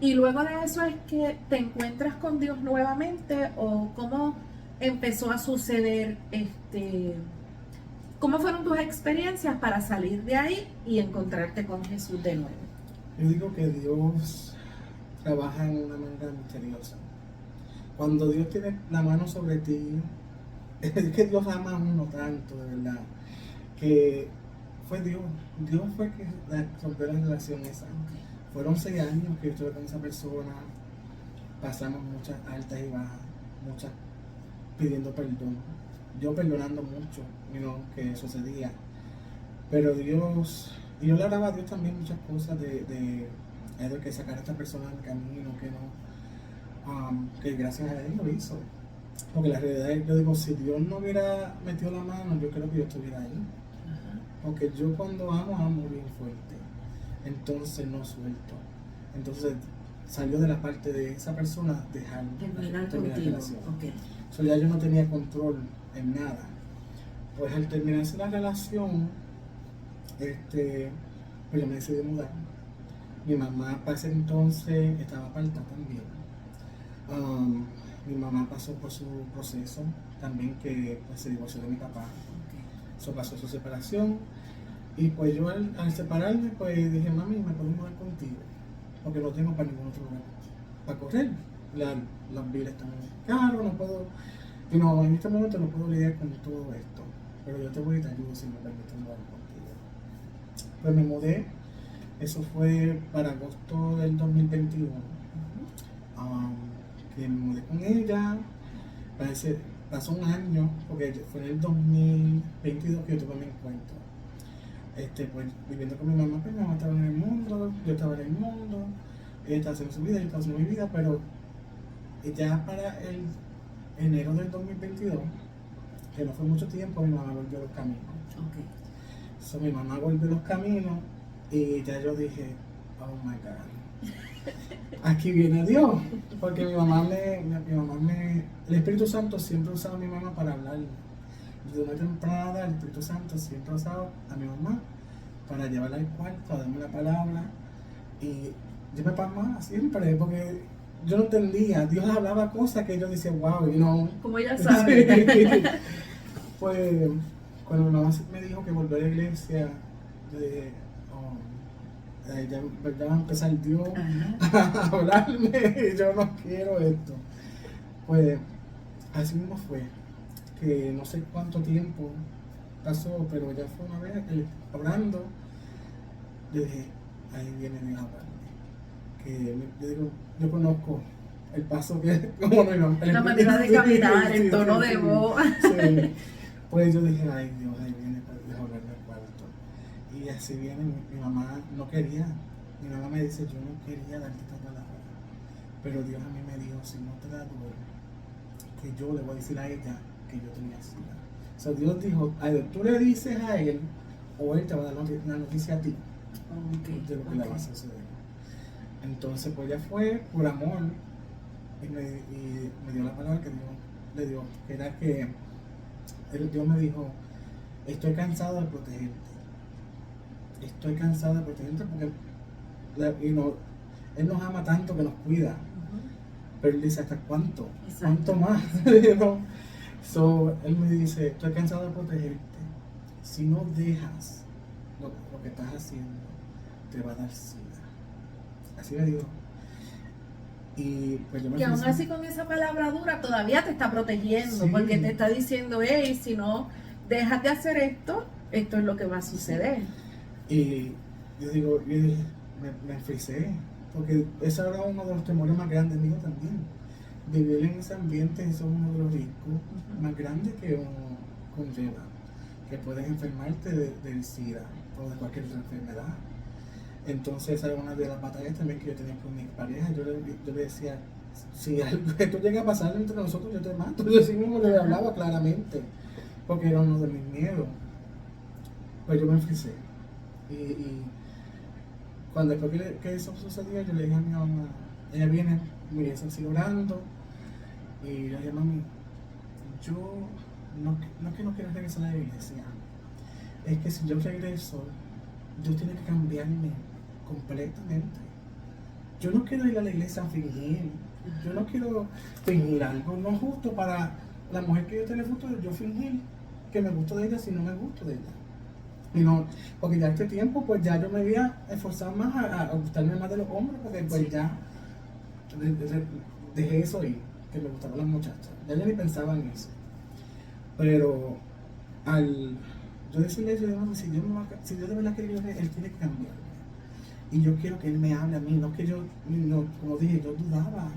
y luego de eso es que te encuentras con Dios nuevamente, o cómo empezó a suceder, ¿cómo fueron tus experiencias para salir de ahí y encontrarte con Jesús de nuevo? Yo digo que Dios trabaja en una manera misteriosa. Cuando Dios tiene la mano sobre ti, es que Dios ama a uno tanto, de verdad, que fue Dios fue que rompió la relación esa. Fueron 6 años que yo estuve con esa persona, pasamos muchas altas y bajas, muchas pidiendo perdón, yo perdonando mucho, que sucedía, pero Dios, y yo le hablaba a Dios también muchas cosas de que sacar a esta persona del camino, que no, que gracias a Él lo hizo. Porque la realidad es, yo digo, si Dios no hubiera metido la mano, yo creo que yo estuviera ahí. Porque yo cuando amo bien fuerte. Entonces no suelto. Entonces salió de la parte de esa persona dejar terminar la relación. Okay. So, ya yo no tenía control en nada. Pues al terminarse la relación, pues yo me decidí mudar. Mi mamá para ese entonces estaba aparta también. Mi mamá pasó por su proceso también, que pues, se divorció de mi papá. Eso pasó su separación. Y pues yo al separarme, pues dije, mami, me puedo mudar contigo, porque no tengo para ningún otro lugar para correr. Las vidas están caras, no puedo, en este momento no puedo lidiar con todo esto, pero yo te voy y te ayudo si me permites mudar contigo. Pues me mudé, eso fue para agosto del 2021. Que me mudé con ella, pasó un año, porque fue en el 2022 que yo tuve mi encuentro. Pues viviendo con mi mamá, pues mi mamá estaba en el mundo, yo estaba en el mundo, ella estaba haciendo su vida, yo estaba haciendo mi vida, pero ya para el enero del 2022, que no fue mucho tiempo, mi mamá volvió los caminos. So, mi mamá volvió los caminos y ya yo dije, oh my God, aquí viene Dios, porque el Espíritu Santo siempre usaba a mi mamá para hablar. Desde una temprana, el Espíritu Santo siempre usaba a mi mamá para llevarla al cuarto, a darme la palabra, y yo me pasmaba siempre, porque yo no entendía, Dios hablaba cosas que yo decía, wow, como ella sabe. Pues cuando mi mamá me dijo que volver a la iglesia, yo dije, ya va a empezar Dios a hablarme, y yo no quiero esto. Pues así mismo fue, que no sé cuánto tiempo pasó, pero ya fue una vez que hablando, yo dije, ahí viene Dios a hablarme. Yo digo, yo conozco el paso que, como no iba, La manera de caminar, el tono de voz. Sí. Pues yo dije, ay Dios, ahí viene Dios a hablarme al cuarto. Y así viene, mi mamá no quería, mi mamá me dice, yo no quería darte esta palabra, pero Dios a mí me dijo, si no te da dolor, que yo le voy a decir a ella que yo tenía SIDA. O sea, Dios dijo, tú le dices a él, o él te va a dar una noticia a ti, de lo que le va a suceder. Entonces, pues ella fue por amor y me dio la palabra que Dios le dio, que era que Dios me dijo, estoy cansado de protegerte. Estoy cansado de protegerte porque Él nos ama tanto que nos cuida. Pero Él dice, ¿hasta cuánto? Exacto. ¿Cuánto más? So, Él me dice, estoy cansado de protegerte. Si no dejas lo que estás haciendo, te va a dar SIDA. Así me dijo. Y pues yo me Y aún pensé, así con esa palabra dura todavía te está protegiendo, sí, porque te está diciendo, hey, si no dejas de hacer esto, esto es lo que va a suceder. Y yo dije, me enfricé, porque ese era uno de los temores más grandes míos también. Vivir en ese ambiente, eso es uno de los riesgos más grandes que uno conlleva, que puedes enfermarte del SIDA o de cualquier otra enfermedad. Entonces esa era una de las batallas también que yo tenía con mi pareja. Yo le decía, si algo esto llega a pasar entre nosotros, yo te mato. Yo así mismo le hablaba claramente, porque era uno de mis miedos. Pues yo me enfricé. Y cuando después que eso sucedió, yo le dije a mi mamá, ella viene, me hizo así orando, y le dije, mami, yo no es que no quiero regresar a la iglesia, es que si yo regreso, Dios tiene que cambiarme completamente. Yo no quiero ir a la iglesia a fingir, yo no quiero fingir algo, no es justo para la mujer que yo tengo futuro, yo fingir que me gusto de ella si no me gusto de ella. Y no, porque ya este tiempo pues ya yo me había esforzado más a gustarme más de los hombres, porque pues sí, ya dejé eso ahí, que me gustaban las muchachas, ya yo ni pensaba en eso. Pero al yo decirle eso, si Dios de verdad quiere que Él tiene que cambiarme, y yo quiero que Él me hable a mí, no que yo, no, como dije, yo dudaba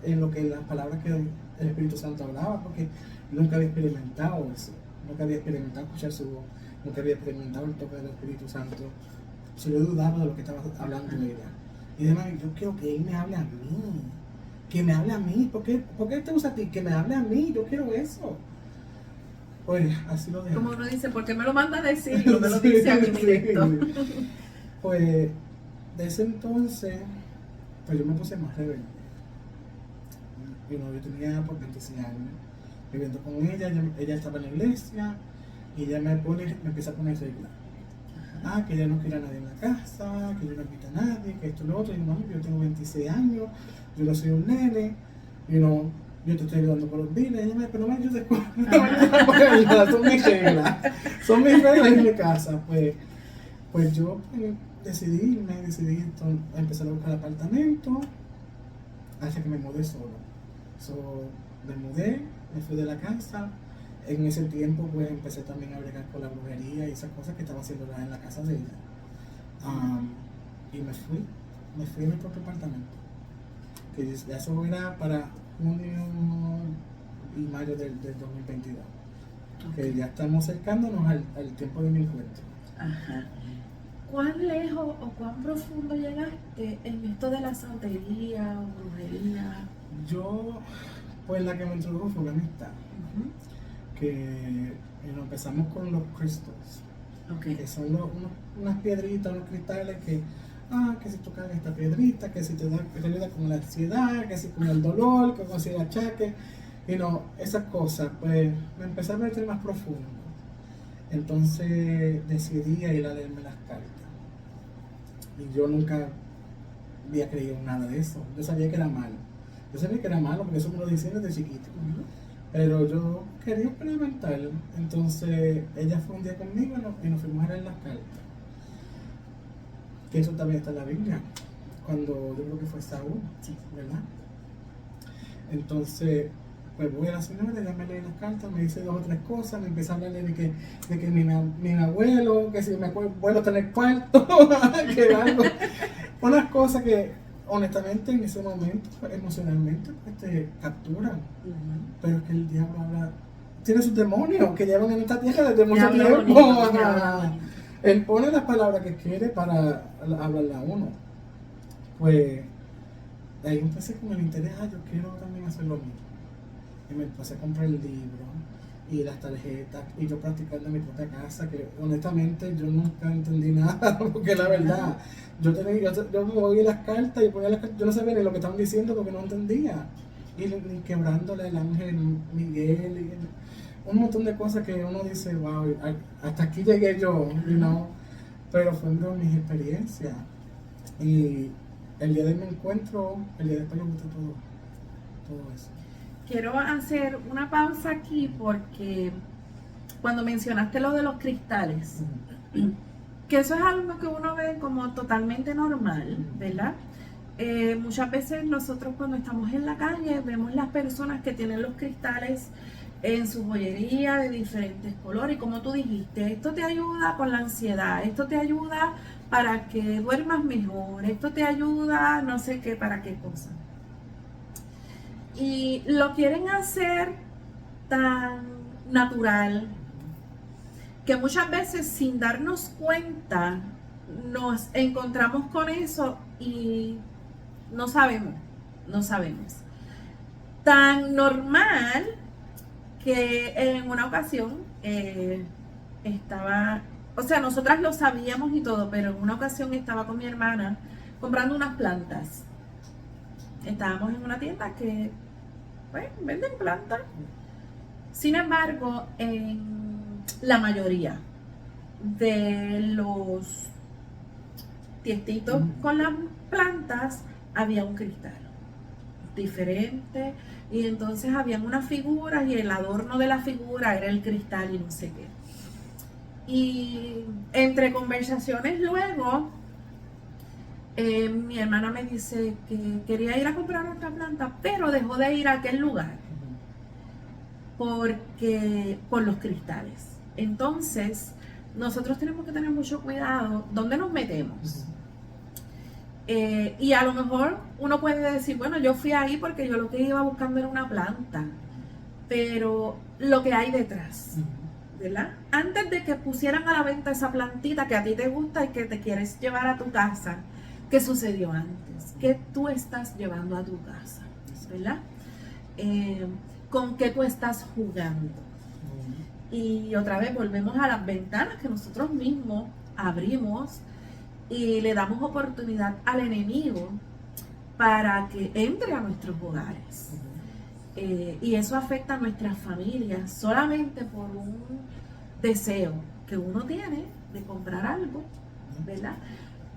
en lo que las palabras que el Espíritu Santo hablaba, porque nunca había experimentado eso, nunca había experimentado escuchar su voz, nunca había experimentado el toque del Espíritu Santo. So, yo dudaba de lo que estaba hablando ella. Y además, yo quiero que Él me hable a mí. Que me hable a mí. ¿Por qué Él te usa a ti? Que me hable a mí. Yo quiero eso. Pues así lo dejé. Como uno dice, ¿por qué me lo manda a decir? No me lo dice a mí directo. Pues de ese entonces, pues yo me puse más rebelde. Yo tenía por 26 años viviendo con ella. Ella estaba en la iglesia. Y ella me empieza a poner reglas. Que ella no quiere a nadie en la casa, que yo no invito a nadie, que esto y lo otro. Y mami, yo tengo 26 años, yo no soy un nene, yo te estoy ayudando por los biles. Y ella me dice, pero no me ayudes con nada, son mis reglas. Son mis reglas en mi casa. Pues yo decidí empezar a buscar apartamento hasta que me mudé solo. Me mudé, me fui de la casa. En ese tiempo pues empecé también a bregar con la brujería y esas cosas que estaba haciendo en la casa de ella. Y me fui a mi propio apartamento. Que ya eso era para junio y mayo del 2022. Okay. Que ya estamos acercándonos al tiempo de mi encuentro. Ajá. ¿Cuán lejos o cuán profundo llegaste en esto de la santería o brujería? Yo, pues la que me introdujo fue una amistad. Que empezamos con los crystals, que son unas piedritas, unos cristales que si tocan esta piedrita, que si te ayuda con la ansiedad, que si con el dolor, que con el achaque, esas cosas, pues me empecé a meter más profundo. Entonces decidí ir a leerme las cartas. Y yo nunca había creído en nada de eso. Yo sabía que era malo. Porque eso me lo decían desde chiquito. Pero yo quería experimentar. Entonces ella fue un día conmigo y nos fuimos a leer las cartas. Que eso también está en la Biblia. Cuando yo creo que fue Saúl, ¿verdad? Entonces Pues voy a la señora, ella me lee las cartas, me dice 2 o 3 cosas, me empieza a hablar de que mi abuelo, que si mi abuelo tener cuarto, que algo, unas cosas que honestamente en ese momento, emocionalmente, pues te capturan. Pero es que el diablo habla, tiene sus demonios que llevan en esta tierra desde mucho tiempo. Él pone las palabras que quiere para hablarle a uno. Pues ahí empecé con el interés, yo quiero también hacer lo mismo. Y me empecé a comprar el libro y las tarjetas y yo practicando en mi propia casa, que honestamente yo nunca entendí nada, porque la verdad, yo movía las cartas y ponía las cartas, yo no sabía ni lo que estaban diciendo porque no entendía. Y quebrándole el ángel Miguel, y un montón de cosas que uno dice, wow, hasta aquí llegué yo, pero fueron mis experiencias. Y el día de mi encuentro, el día después me gustó todo eso. Quiero hacer una pausa aquí porque cuando mencionaste lo de los cristales, que eso es algo que uno ve como totalmente normal, ¿verdad? Muchas veces nosotros cuando estamos en la calle vemos las personas que tienen los cristales en su joyería de diferentes colores y como tú dijiste, esto te ayuda con la ansiedad, esto te ayuda para que duermas mejor, esto te ayuda no sé qué, para qué cosa. Y lo quieren hacer tan natural que muchas veces sin darnos cuenta nos encontramos con eso y no sabemos. Tan normal que en una ocasión nosotras lo sabíamos y todo, pero en una ocasión estaba con mi hermana comprando unas plantas. Estábamos en una tienda que venden plantas. Sin embargo, en la mayoría de los tiestitos con las plantas había un cristal diferente y entonces habían unas figuras y el adorno de la figura era el cristal y no sé qué. Y entre conversaciones luego, mi hermana me dice que quería ir a comprar otra planta, pero dejó de ir a aquel lugar por los cristales. Entonces, nosotros tenemos que tener mucho cuidado dónde nos metemos. Y a lo mejor uno puede decir, bueno, yo fui ahí porque yo lo que iba buscando era una planta, pero lo que hay detrás, ¿verdad? Antes de que pusieran a la venta esa plantita que a ti te gusta y que te quieres llevar a tu casa, ¿qué sucedió antes? ¿Qué tú estás llevando a tu casa? ¿Verdad? ¿Con qué tú estás jugando? Y otra vez volvemos a las ventanas que nosotros mismos abrimos y le damos oportunidad al enemigo para que entre a nuestros hogares. Y eso afecta a nuestras familias solamente por un deseo que uno tiene de comprar algo, ¿verdad?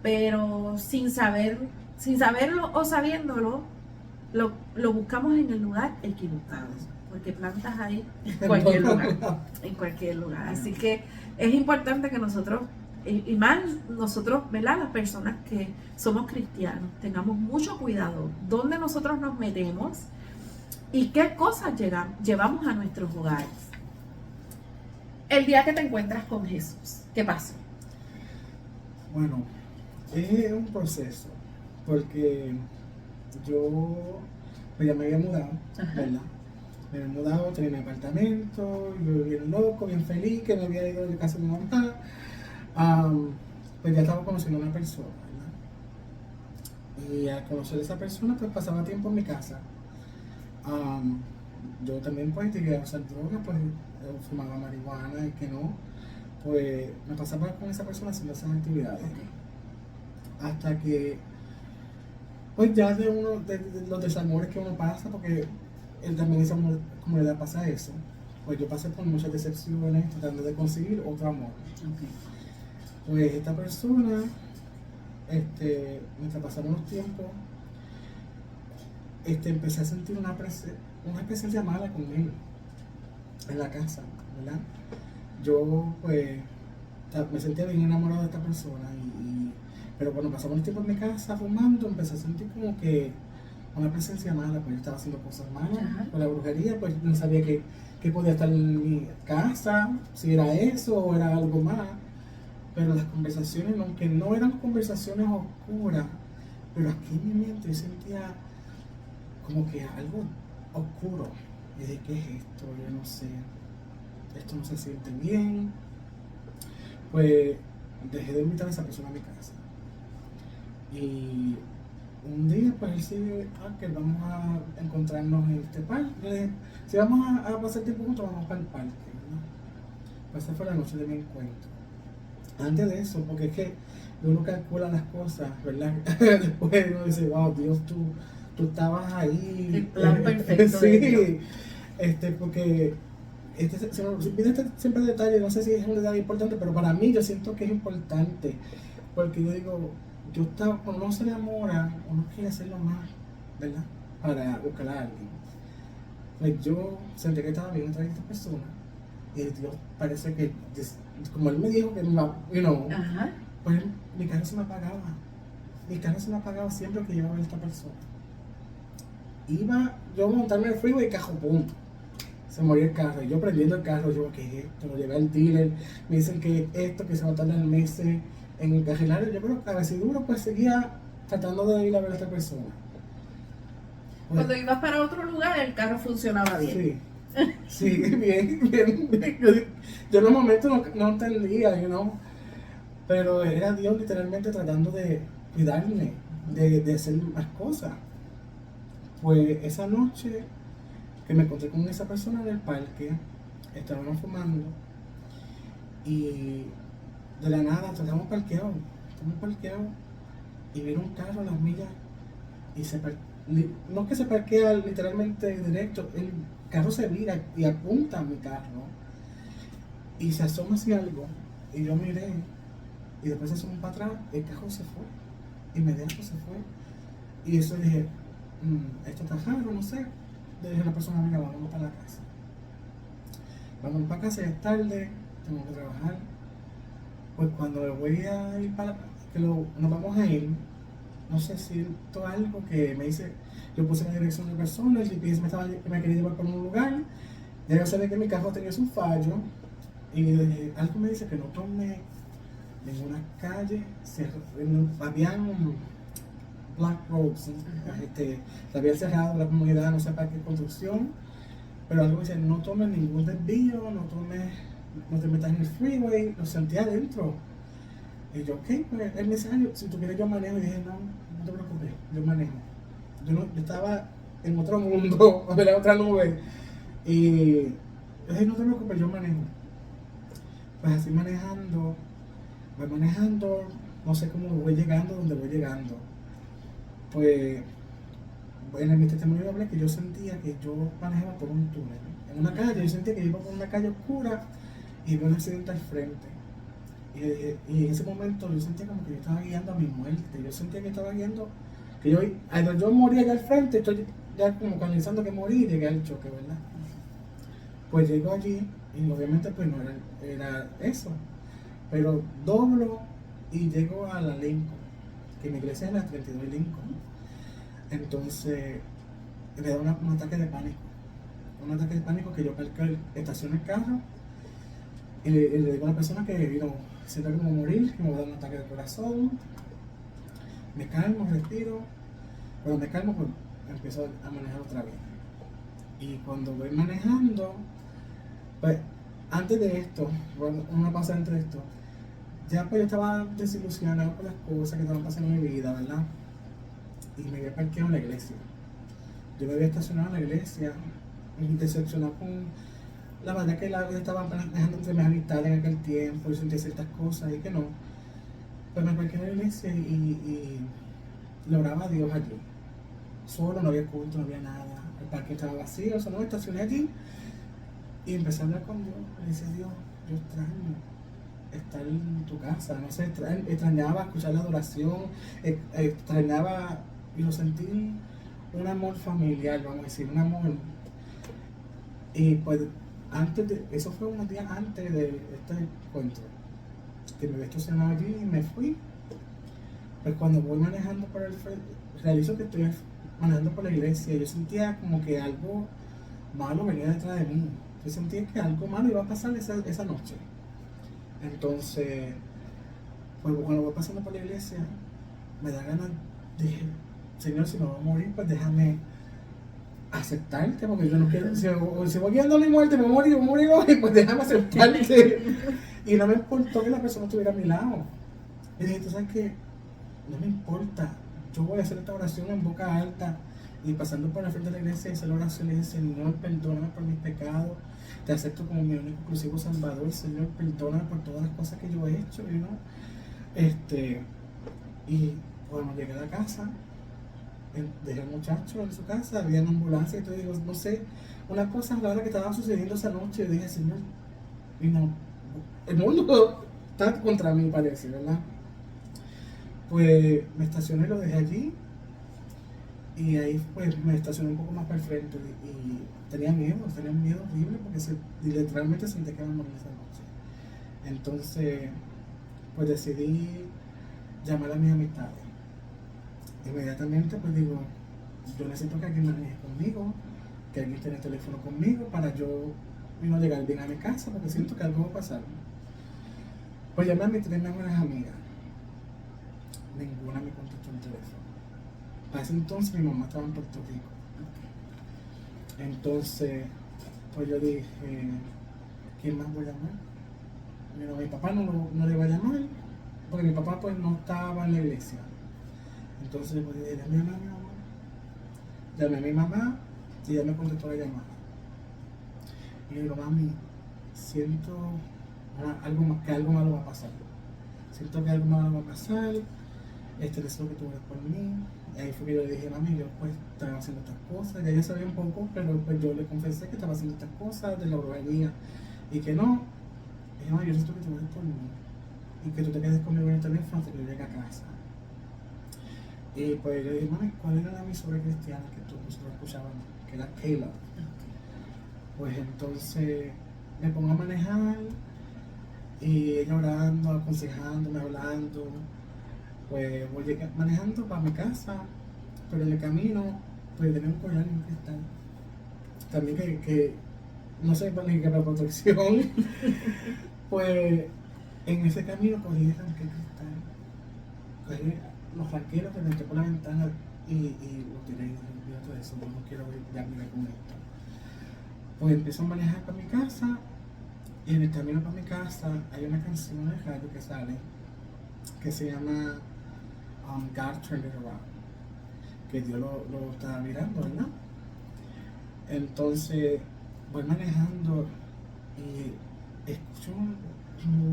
Pero sin saberlo o sabiéndolo, lo buscamos en el lugar equivocado, porque plantas hay en cualquier lugar, Así que es importante que nosotros, y más nosotros, ¿verdad? Las personas que somos cristianos, tengamos mucho cuidado dónde nosotros nos metemos y qué cosas llevamos a nuestros hogares. El día que te encuentras con Jesús, ¿qué pasó? Bueno, es un proceso, porque yo ya me había mudado, ¿verdad? Me había mudado, tenía mi apartamento, yo bien loco, bien feliz, que me había ido de casa de mi mamá. Pues ya estaba conociendo a una persona, ¿verdad? Y al conocer a esa persona, pues pasaba tiempo en mi casa. Yo también pues llegué a usar droga, pues fumaba marihuana y que no, pues me pasaba con esa persona haciendo esas actividades. Hasta que pues ya de los desamores que uno pasa, porque él también esa comunidad pasa eso, pues yo pasé por muchas decepciones tratando de conseguir otro amor. Pues esta persona, mientras pasaron los tiempos, empecé a sentir una presencia mala con él en la casa, ¿verdad? Yo pues me sentía bien enamorado de esta persona, pero cuando pasamos el tiempo en mi casa fumando, empecé a sentir como que una presencia mala, pues yo estaba haciendo cosas malas Ajá. con la brujería, pues no sabía que podía estar en mi casa, si era eso o era algo más. Pero las conversaciones, aunque no eran conversaciones oscuras, pero aquí en mi mente yo sentía como que algo oscuro. Y dije, ¿qué es esto? Yo no sé, esto no se siente bien. Pues dejé de invitar a esa persona a mi casa. Y un día, pues él sigue, que vamos a encontrarnos en este parque. Yo dije, si vamos a pasar tiempo juntos, vamos para el parque, ¿no? Pues esa fue la noche de mi encuentro. Antes de eso, porque es que uno calcula las cosas, ¿verdad? Después uno dice, wow, Dios, tú estabas ahí. El plan perfecto de Dios. Sí, porque se me olvida siempre el detalle, no sé si es un detalle importante, pero para mí yo siento que es importante, porque yo digo, cuando uno se enamora, uno quiere hacerlo más, ¿verdad? Para buscar a alguien. Pues yo sentí que estaba bien otra esta persona, y Dios parece que, como él me dijo que me va, Ajá. pues mi carro se me apagaba. Mi carro se me apagaba siempre que iba a ver a esta persona. Iba yo a montarme en el freeway y cajo, pum, se moría el carro. Y yo prendiendo el carro, yo, ¿qué es esto? Lo llevé al dealer, me dicen que esto, que se va a tardar meses en encarrilar. Yo creo que a veces duro, pues seguía tratando de ir a ver a esta persona. Pues, Cuando ibas para otro lugar, el carro funcionaba bien. Sí, bien. Yo en los momentos no entendía, pero era Dios literalmente tratando de cuidarme, de hacer más cosas. Pues esa noche que me encontré con esa persona en el parque, estábamos fumando y de la nada estamos parqueados y viene un carro a las millas y no es que se parquea literalmente directo, el carro se vira y apunta a mi carro y se asoma hacia algo y yo miré y después se asomó para atrás, el carro se fue, inmediato se fue y eso dije, esto está raro, no sé. Le dije a la persona, mira, vamos para la casa. Vamos para casa, ya es tarde, tengo que trabajar. Pues cuando me voy a ir nos vamos a ir, no sé, siento algo que me dice, yo puse la dirección de la persona, el GPS me quería llevar por un lugar, ya yo sabía que mi carro tenía su fallo, y algo me dice que no tome ninguna calle, habían black roads, se había cerrado la comunidad, no sé para qué construcción, pero algo me dice, no tomes ningún desvío, no te metas en el freeway, lo sentí adentro. Y yo, ok, pues el mensaje, si tú quieres yo manejo, y dije, no te preocupes, yo manejo. Yo estaba en otro mundo, en otra nube, y yo dije, no te preocupes, yo manejo. Pues así voy manejando, no sé cómo voy llegando, donde voy llegando. Pues en mi testimonio yo hablé que yo sentía que yo manejaba por un túnel. En una calle, yo sentía que iba por una calle oscura y vi un accidente al frente. Y en ese momento yo sentía como que yo estaba guiando a mi muerte. Yo sentía que estaba guiando, que yo moría allá al frente, estoy ya como canalizando que morí y llegué al choque, ¿verdad? Pues llego allí y obviamente pues no era eso. Pero doblo y llego a la Lincoln, que mi iglesia es la 32 Lincoln. Entonces me da un ataque de pánico. Un ataque de pánico que yo estaciono el carro y le digo a la persona que siento como morir, que me va a dar un ataque de corazón. Me calmo, respiro. Cuando me calmo, pues empiezo a manejar otra vez. Y cuando voy manejando, pues antes de esto, una pausa entre esto, ya pues yo estaba desilusionado por las cosas que estaban pasando en mi vida, ¿verdad? Y me había parqueado en la iglesia. Yo me había estacionado en la iglesia y decepcionado con la verdad que la vida estaba dejando entre mis amistades en aquel tiempo y sentí ciertas cosas y que no. Pues me parqué en la iglesia y le oraba a Dios allí. Solo, no había culto, no había nada. El parque estaba vacío, solo me estacioné allí y empecé a hablar con Dios. Le decía, Dios, yo extraño estar en tu casa, no sé, extrañaba escuchar la adoración, extrañaba y lo sentí un amor familiar, vamos a decir, un amor. Y pues eso fue unos días antes de este encuentro, que me había estacionado allí y me fui. Pues cuando voy manejando por el frente, realizo que estoy manejando por la iglesia, yo sentía como que algo malo venía detrás de mí. Yo sentía que algo malo iba a pasar esa noche. Entonces, pues cuando voy pasando por la iglesia, me da ganas, dije, Señor, si me voy a morir, pues déjame aceptarte, porque yo no quiero, si voy guiando a mi muerte, me voy a morir hoy, pues déjame aceptarte. Y no me importó que la persona estuviera a mi lado. Y dije, ¿tú sabes qué? No me importa, yo voy a hacer esta oración en boca alta y pasando por la frente de la iglesia y hacer la oración y dije, Señor, perdóname por mis pecados, te acepto como mi único exclusivo Salvador, Señor, perdóname por todas las cosas que yo he hecho, y cuando llegué a la casa, dejé al muchacho en su casa, había una ambulancia y todo, digo, no sé, una cosa rara que estaba sucediendo esa noche, yo dije, Señor, y no, el mundo está contra mí, parece, ¿verdad? Pues me estacioné, lo dejé allí y ahí pues me estacioné un poco más para el frente y tenía miedo horrible porque literalmente sentí que iba a morir esa noche. Entonces pues decidí llamar a mis amistades. Inmediatamente pues digo, yo necesito que alguien maneje conmigo, que alguien tenga el teléfono conmigo para yo no llegar bien a mi casa porque siento que algo va a pasar. Pues llamé a mis 3 mejores amigas. Ninguna me contestó el teléfono. A ese entonces mi mamá estaba en Puerto Rico. Entonces, pues yo dije, ¿quién más voy a llamar? Pero mi papá no le iba a llamar, porque mi papá pues no estaba en la iglesia. Entonces pues dije, llamé a mi mamá. Llamé a mi mamá y ella me contestó la llamada. Y yo digo, mami, siento que algo malo va a pasar. Siento que algo malo va a pasar. Deseo que tú ores por mí. Y ahí fue que yo le dije, mami, yo pues estaba haciendo estas cosas. Ya ella sabía un poco, pero pues yo le confesé que estaba haciendo estas cosas de la brujería y que no. Y dije, mami, yo necesito que tú ores por mí y que tú te quedes conmigo en el teléfono hasta que yo llegue a casa. Y pues yo le dije, mami, ¿cuál era la emisora cristiana que nosotros escuchábamos? Que era Caleb. Pues entonces me pongo a manejar y ella orando, aconsejándome, hablando. Pues voy manejando para mi casa, pero en el camino pues tenía un collar y un cristal. También que no sé ni qué para protección. Pues en ese camino cogí el cristal, cogí los franqueros que me entré por la ventana y lo tiré y dije, olvídate de eso, yo no quiero ya mirar con esto. Pues empiezo a manejar para mi casa y en el camino para mi casa hay una canción de radio que sale que se llama God Turned It Around, que Dios lo está mirando, ¿verdad? Entonces voy manejando y escucho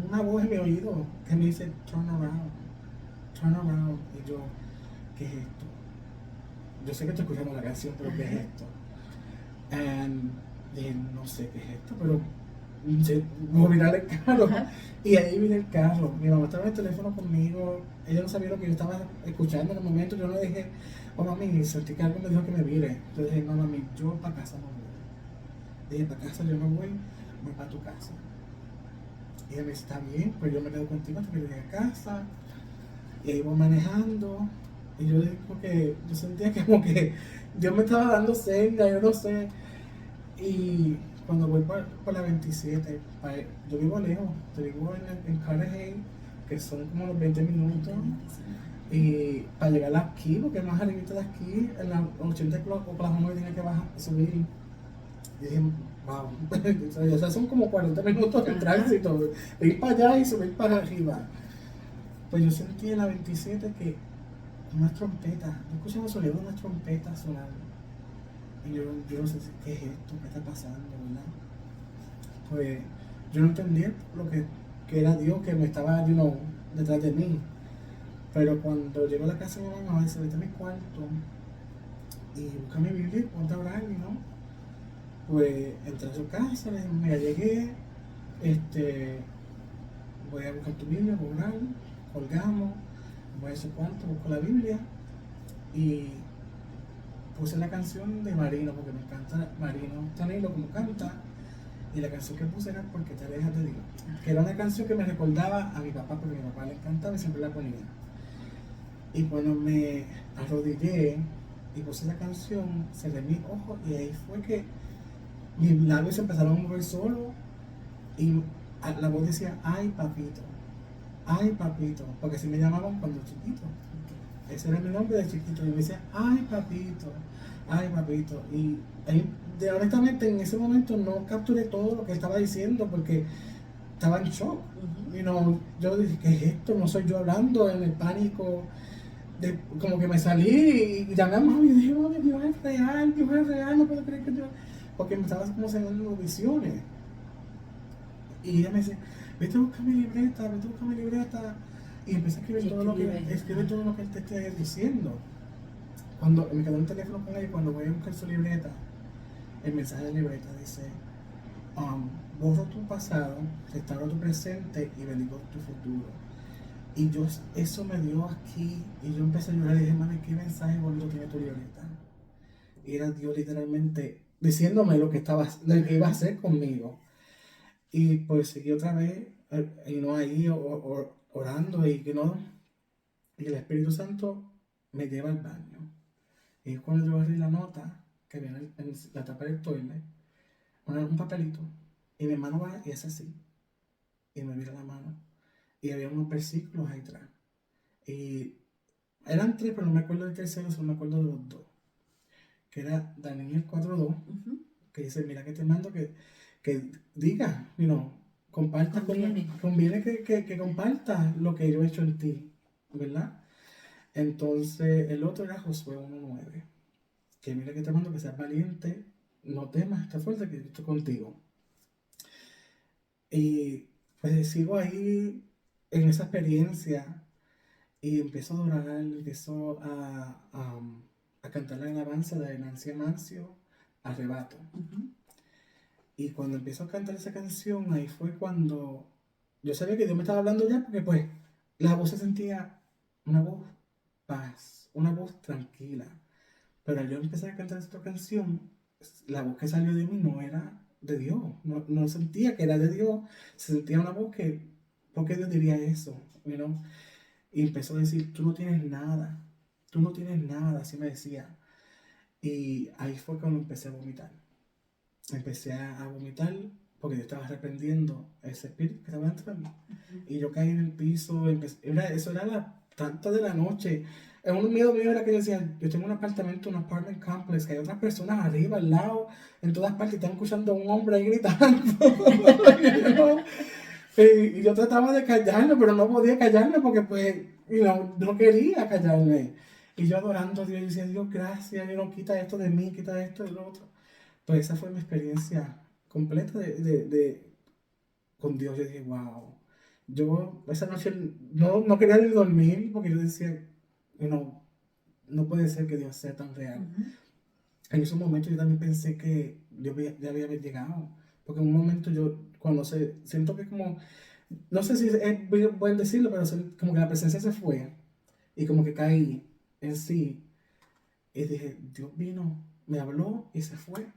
una voz en mi oído que me dice turn around, y yo, ¿qué es esto? Yo sé que estoy escuchando la canción, pero ¿qué es esto? Y dije, no sé qué es esto, pero voy a mirar el carro. Y ahí vine el carro. Mi mamá estaba en el teléfono conmigo. Ella no sabía lo que yo estaba escuchando en el momento. Yo no dije, oh mami, sentí que algo me dijo que me mire. Entonces dije, no mami, yo para casa no voy. Dije, para casa yo no voy para tu casa. Y ella me dice, está bien, pues yo me quedo contigo hasta que llegue a casa. Y ahí voy manejando. Y yo digo que yo sentía que como que Dios me estaba dando señas, yo no sé. Y cuando voy por la 27, yo vivo lejos, yo vivo en Carnegie, que son como los 20 minutos. Y para llegar aquí, porque es más arribita de aquí, en la 80 Oklahoma tiene que subir. Y dije, wow, o sea, son como 40 minutos de tránsito, de ir para allá y subir para arriba. Pues yo sentí en la 27 que unas trompetas, yo escuché el sonido de unas trompetas sonando. Y yo no sé qué es esto, qué está pasando, ¿verdad? Pues yo no entendía lo que era Dios que me estaba, detrás de mí. Pero cuando llego a la casa de mi mamá, dice, vete a mi cuarto y busca mi Biblia y ponte a orar, ¿no? Pues entré a su casa, le dije, mira, llegué, voy a buscar tu Biblia, voy a orar, colgamos, voy a su cuarto, busco la Biblia y puse la canción de Marino, porque me encanta Marino Tanilo como canta, y la canción que puse era Porque te alejas de Dios, que era una canción que me recordaba a mi papá, porque a mi papá le encantaba y siempre la ponía. Y cuando me arrodillé y puse la canción, cerré mis ojos y ahí fue que mis labios se empezaron a mover solo y la voz decía, ay papito, porque así me llamaban cuando chiquito. Ese era mi nombre de chiquito y me decía, ay papito. Y ahí, honestamente en ese momento no capturé todo lo que estaba diciendo porque estaba en shock. Yo dije, ¿qué es esto? No soy yo hablando en el pánico. Como que me salí y llamé a mami y dije, mami, Dios es real, no puedo creer que yo... Porque me estaba como saliendo visiones. Y ella me dice, vete a buscar mi libreta. Y empecé a escribir todo lo que él te está diciendo. Cuando me quedó el teléfono con ella, cuando voy a buscar su libreta, el mensaje de la libreta dice, borro tu pasado, restauro tu presente y bendigo tu futuro. Y eso me dio aquí, y yo empecé a llorar y dije, mami, ¿qué mensaje bonito tiene tu libreta? Y era Dios literalmente diciéndome lo que iba a hacer conmigo. Y pues seguí otra vez, y no ahí orando, y y el Espíritu Santo me lleva al baño. Y es cuando yo abrí la nota, que viene en la tapa del toilet, un papelito, y mi mano va y es así, y me mira la mano, y había unos versículos ahí atrás. Y eran tres, pero no me acuerdo del tercero, solo me acuerdo de los dos. Que era Daniel 4:2, que dice, mira que te mando que diga, comparta, conviene que compartas lo que yo he hecho en ti, ¿verdad? Entonces el otro era Josué 1:9, que mira que te mando que seas valiente, no temas, está fuerte que yo estoy contigo. Y pues sigo ahí en esa experiencia y empiezo a adorar, empiezo a cantar la alabanza de Nancy Amancio, Arrebato. Y cuando empiezo a cantar esa canción, ahí fue cuando yo sabía que Dios me estaba hablando ya, porque pues la voz se sentía una voz paz, una voz tranquila. Pero al yo empezar a cantar esta canción, la voz que salió de mí no era de Dios, no sentía que era de Dios, se sentía una voz que, ¿por qué Dios diría eso? Y empezó a decir, tú no tienes nada, así me decía. Y ahí fue cuando empecé a vomitar. Empecé a vomitar porque yo estaba arrepentiendo ese espíritu que estaba dentro de mí. Y yo caí en el piso, eso era las tantas de la noche. Un miedo mío era que yo decía, yo tengo un apartamento, un apartment complex, que hay otras personas arriba, al lado, en todas partes, están escuchando a un hombre ahí gritando. Y yo trataba de callarme, pero no podía callarme porque pues, no quería callarme. Y yo adorando a Dios, y decía, Dios, gracias, quita esto de mí, quita esto de lo otro. Pues esa fue mi experiencia completa con Dios. Yo dije, wow. Yo esa noche no quería ni dormir porque yo decía, no puede ser que Dios sea tan real. En esos momentos yo también pensé que Dios ya había llegado. Porque en un momento cuando siento que como, no sé si es buen decirlo, pero como que la presencia se fue y como que caí en sí. Y dije, Dios vino, me habló y se fue.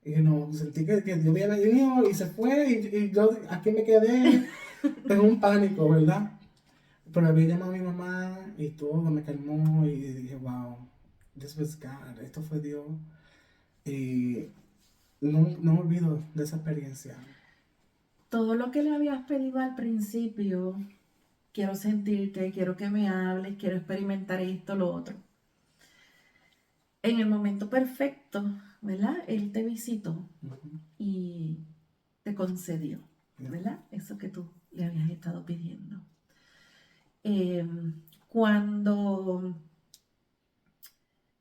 Y sentí que Dios había venido y se fue y yo aquí me quedé en un pánico, ¿verdad? Pero había llamado a mi mamá y todo me calmó y dije, wow, this was God, esto fue Dios. Y no me olvido de esa experiencia. Todo lo que le habías pedido al principio, quiero sentirte, quiero que me hables, quiero experimentar esto, lo otro. En el momento perfecto, ¿verdad? Él te visitó y te concedió, ¿verdad? Eso que tú le habías estado pidiendo. Cuando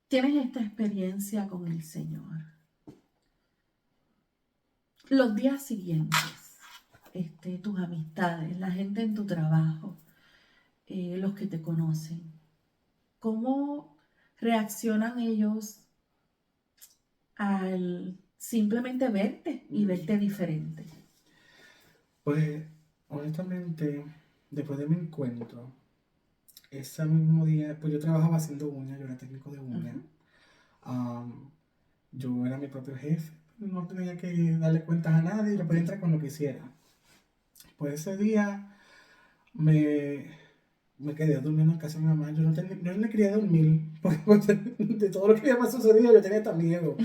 tienes esta experiencia con el Señor, los días siguientes, tus amistades, la gente en tu trabajo, los que te conocen, ¿cómo reaccionan ellos al simplemente verte y verte diferente? Pues, honestamente, después de mi encuentro, ese mismo día, pues yo trabajaba haciendo uñas, yo era técnico de uñas. Yo era mi propio jefe, no tenía que darle cuentas a nadie, yo podía entrar cuando quisiera. Pues ese día me quedé durmiendo en casa de mi mamá. Yo no me quería dormir, porque de todo lo que había sucedido yo tenía hasta miedo.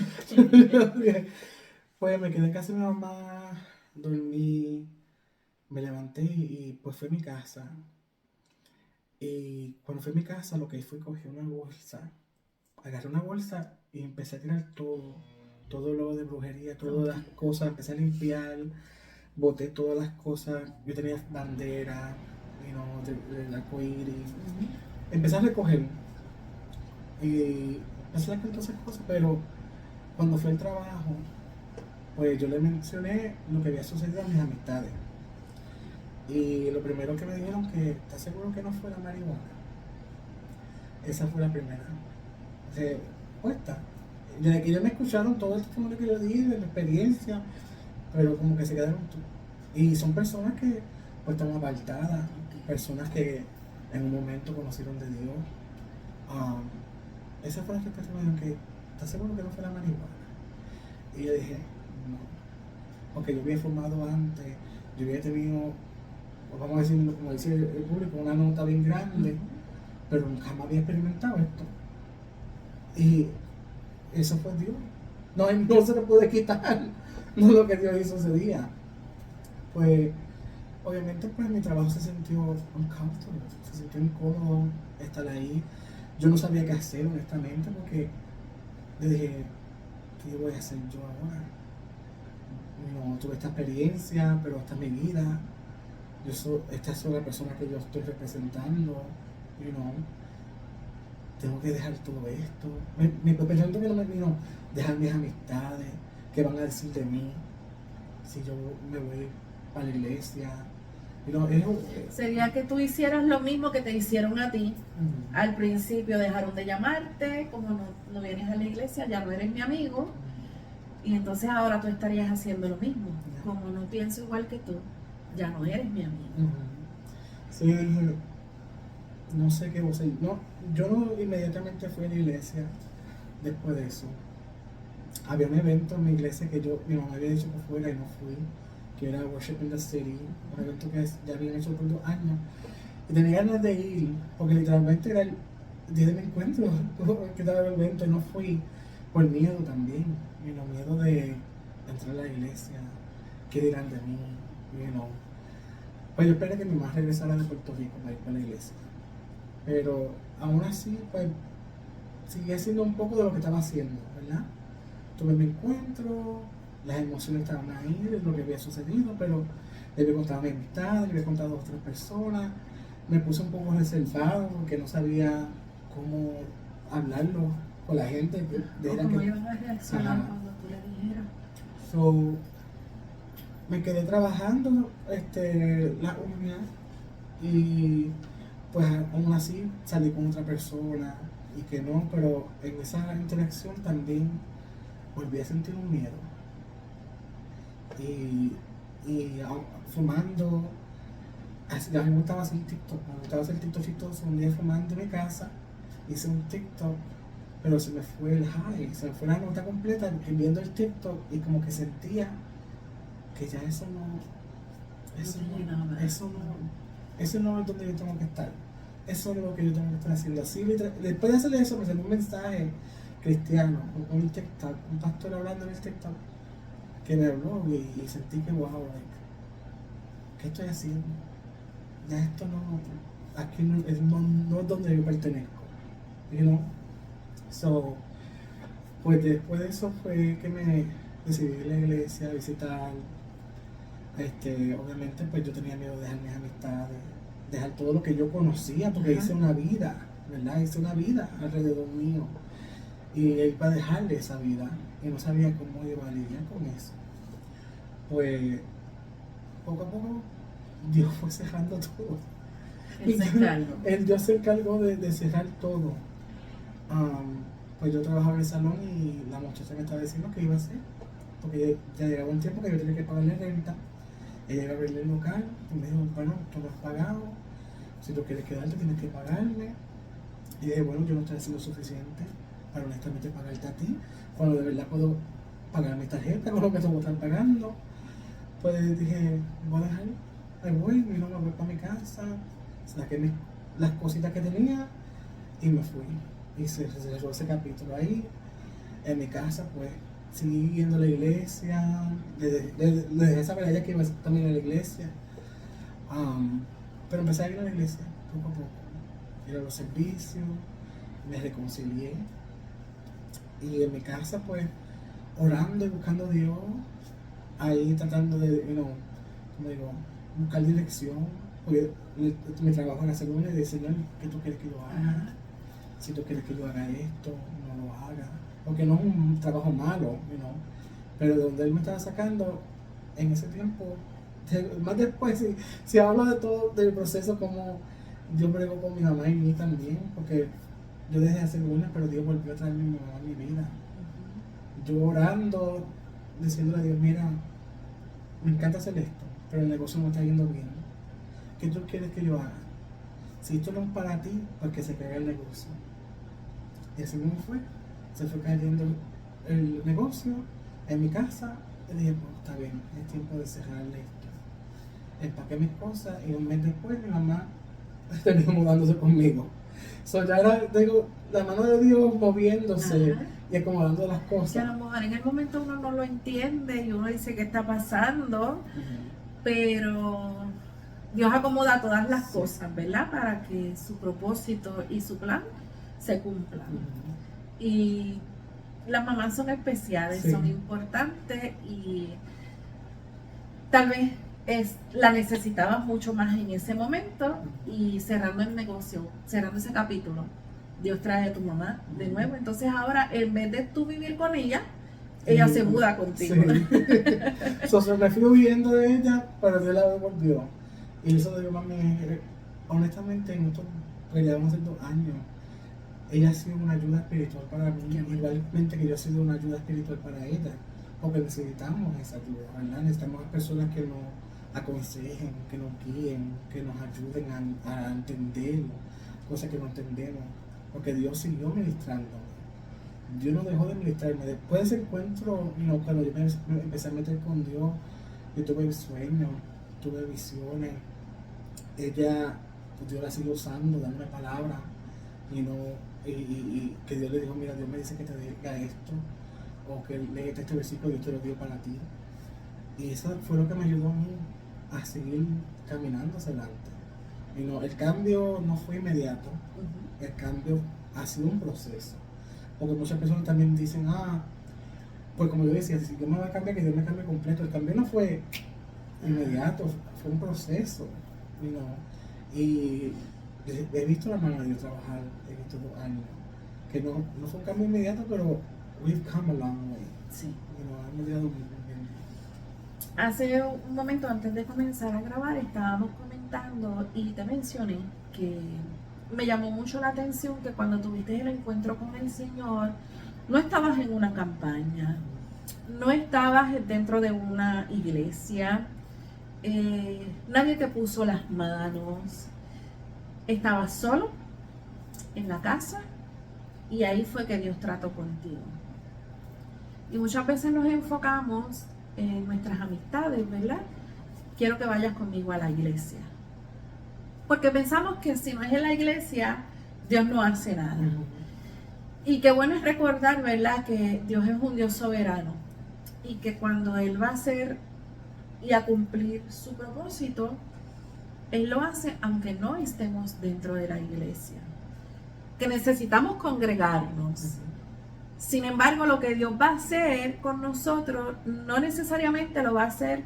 Pues me quedé en casa de mi mamá, dormí, me levanté y pues fui a mi casa. Y cuando fui a mi casa lo que hice fue coger una bolsa, agarré una bolsa y empecé a tirar todo lo de brujería, todas las cosas, empecé a limpiar, boté todas las cosas. Yo tenía bandera, del arco iris. Empecé a recoger y empecé a sacar todas esas cosas, pero cuando fue el trabajo, pues yo le mencioné lo que había sucedido a mis amistades. Y lo primero que me dijeron que, ¿estás seguro que no fue la marihuana? Esa fue la primera respuesta. Ellos me escucharon todo el testimonio que yo di, de la experiencia, pero como que se quedaron. Y son personas que pues están apartadas, personas que en un momento conocieron de Dios. Esa fue la respuesta que me dijeron, que ¿estás seguro que no fue la marihuana? Y yo dije, no, porque yo había formado antes, yo había tenido, vamos a decirlo como dice el público, una nota bien grande, pero jamás había experimentado esto. Y eso fue Dios. No se le puede quitar no lo que Dios hizo ese día. Pues obviamente pues mi trabajo se sintió uncomfortable, se sintió incómodo estar ahí. Yo no sabía qué hacer honestamente, porque yo dije, ¿qué voy a hacer yo ahora? No tuve esta experiencia, pero esta es mi vida. Esta es la persona que yo estoy representando. Tengo que dejar todo esto. Mi pensamiento que no me vino, dejar mis amistades, qué van a decir de mí si yo me voy para la iglesia. Sería que tú hicieras lo mismo que te hicieron a ti. Al principio dejaron de llamarte, como no vienes a la iglesia, ya no eres mi amigo. Y entonces ahora tú estarías haciendo lo mismo. Como no pienso igual que tú, ya no eres mi amigo. Sí, no sé qué vos. Yo no inmediatamente fui a la iglesia después de eso. Había un evento en mi iglesia que mi mamá había dicho que fuera y no fui, que era Worship in the City, un evento que ya habían hecho por 2 años. Y tenía ganas de ir, porque literalmente era el día de mi encuentro, que estaba el evento, y no fui por miedo también, miedo de entrar a la iglesia, qué dirán de mí, Pues yo esperé que mi mamá regresara de Puerto Rico para ir para la iglesia. Pero aún así, pues, seguía siendo un poco de lo que estaba haciendo, ¿verdad? Tuve mi encuentro, las emociones estaban ahí, de lo que había sucedido, pero le había contado a mi amistad, le había contado a otras personas. Me puse un poco reservado porque no sabía cómo hablarlo con la gente. ¿Cómo iban a reaccionar cuando tú le dijeras? Me quedé trabajando la uña y pues aún así salí con otra persona y que no, pero en esa interacción también volví a sentir un miedo. Y fumando, a mí me gustaba hacer TikTok chistoso. Un día fumando en mi casa, hice un TikTok, pero se me fue el high, se me fue la nota completa viendo el TikTok y como que sentía que ya eso no es donde yo tengo que estar. Eso es lo que yo tengo que estar haciendo. Así, después de hacer eso, me salió un mensaje cristiano, un TikTok, un pastor hablando en el TikTok, que me habló y sentí que, wow, ¿qué estoy haciendo? Ya esto aquí no es donde yo pertenezco, pues después de eso fue que me decidí ir a la iglesia, a visitar. Obviamente pues yo tenía miedo de dejar mis amistades, dejar todo lo que yo conocía, porque hice una vida, ¿verdad? Hice una vida alrededor mío y iba a dejarle esa vida y no sabía cómo iba a lidiar con eso. Pues poco a poco Dios fue cerrando todo. Dios se encargó de cerrar todo. Pues yo trabajaba en el salón y la muchacha me estaba diciendo qué iba a hacer, porque ya llegaba un tiempo que yo tenía que pagarle renta. Ella iba a abrirle el local y me dijo, bueno, tú lo has pagado, si tú quieres quedarte tienes que pagarme. Y dije, bueno, yo no estoy haciendo suficiente para honestamente pagarte a ti, cuando de verdad puedo pagar mi tarjeta con lo que te voy a estar pagando. Pues dije, voy a dejar, me voy para mi casa, saqué las cositas que tenía y me fui. Y se cerró ese capítulo ahí. En mi casa, pues, seguí yendo a la iglesia. Le dejé saber a ella que iba también a la iglesia. Pero empecé a ir a la iglesia poco a poco. Ir a los servicios, me reconcilié. Y en mi casa, pues, orando y buscando a Dios, ahí tratando de, como digo, buscar dirección. Porque mi trabajo era hacer una y decir, Señor, ¿qué tú quieres que yo haga? Si tú quieres que yo haga esto, no lo haga. Porque no es un trabajo malo, pero de donde él me estaba sacando en ese tiempo, más después, si hablo de todo del proceso, como Dios bregó con mi mamá y mí también, porque yo dejé de hacer una, pero Dios volvió a traer a mi mamá a mi vida. Yo orando, diciéndole a Dios, mira, me encanta hacer esto, pero el negocio no está yendo bien. ¿Qué tú quieres que yo haga? Si esto no es para ti, pues que se caiga el negocio. Y así mismo fue. Se fue cayendo el negocio en mi casa. Y dije, pues está bien, es tiempo de cerrarle esto. Empaqué mis cosas y un mes después mi mamá terminó mudándose conmigo. Ya era, digo, la mano de Dios moviéndose y acomodando las cosas. Que a lo mejor en el momento uno no lo entiende y uno dice qué está pasando, pero Dios acomoda todas las cosas, ¿verdad? Para que su propósito y su plan se cumplan. Y las mamás son especiales, son importantes y tal vez la necesitabas mucho más en ese momento. Y cerrando el negocio, cerrando ese capítulo, Dios trae a tu mamá de nuevo. Entonces ahora, en vez de tú vivir con ella se muda contigo. Me fui huyendo de ella, pero Dios la devolvió. Y eso de mi mamá, honestamente, nosotros peleamos hace 2 años. Ella ha sido una ayuda espiritual para mí, igualmente que yo he sido una ayuda espiritual para ella, porque necesitamos esa ayuda, ¿verdad? Necesitamos a personas que nos aconsejen, que nos guíen, que nos ayuden a entender cosas que no entendemos, porque Dios siguió ministrándome. Dios no dejó de ministrarme. Después de ese encuentro, cuando yo me empecé a meter con Dios, yo tuve sueños, tuve visiones. Ella, pues Dios la sigue usando, dándome palabras, y que Dios le dijo, mira, Dios me dice que te diga esto, o que léete este versículo, Dios te lo dio para ti. Y eso fue lo que me ayudó a mí a seguir caminando hacia adelante. El cambio no fue inmediato, el cambio ha sido un proceso. Porque muchas personas también dicen, pues como yo decía, si Dios me va a cambiar, que Dios me cambie completo. El cambio no fue inmediato, fue un proceso. Y he visto la mano de Dios trabajar en estos 2 años, que no fue un cambio inmediato, pero we've come a long way. Sí. Hemos llegado muy bien. Hace un momento antes de comenzar a grabar estábamos comentando y te mencioné que me llamó mucho la atención que cuando tuviste el encuentro con el Señor no estabas en una campaña, no estabas dentro de una iglesia, nadie te puso las manos, estabas solo en la casa y ahí fue que Dios trató contigo. Y muchas veces nos enfocamos en nuestras amistades, ¿verdad? Quiero que vayas conmigo a la iglesia. Porque pensamos que si no es en la iglesia, Dios no hace nada. Y qué bueno es recordar, ¿verdad?, que Dios es un Dios soberano. Y que cuando Él va a hacer y a cumplir su propósito, Él lo hace aunque no estemos dentro de la iglesia. Que necesitamos congregarnos. Sin embargo, lo que Dios va a hacer con nosotros no necesariamente lo va a hacer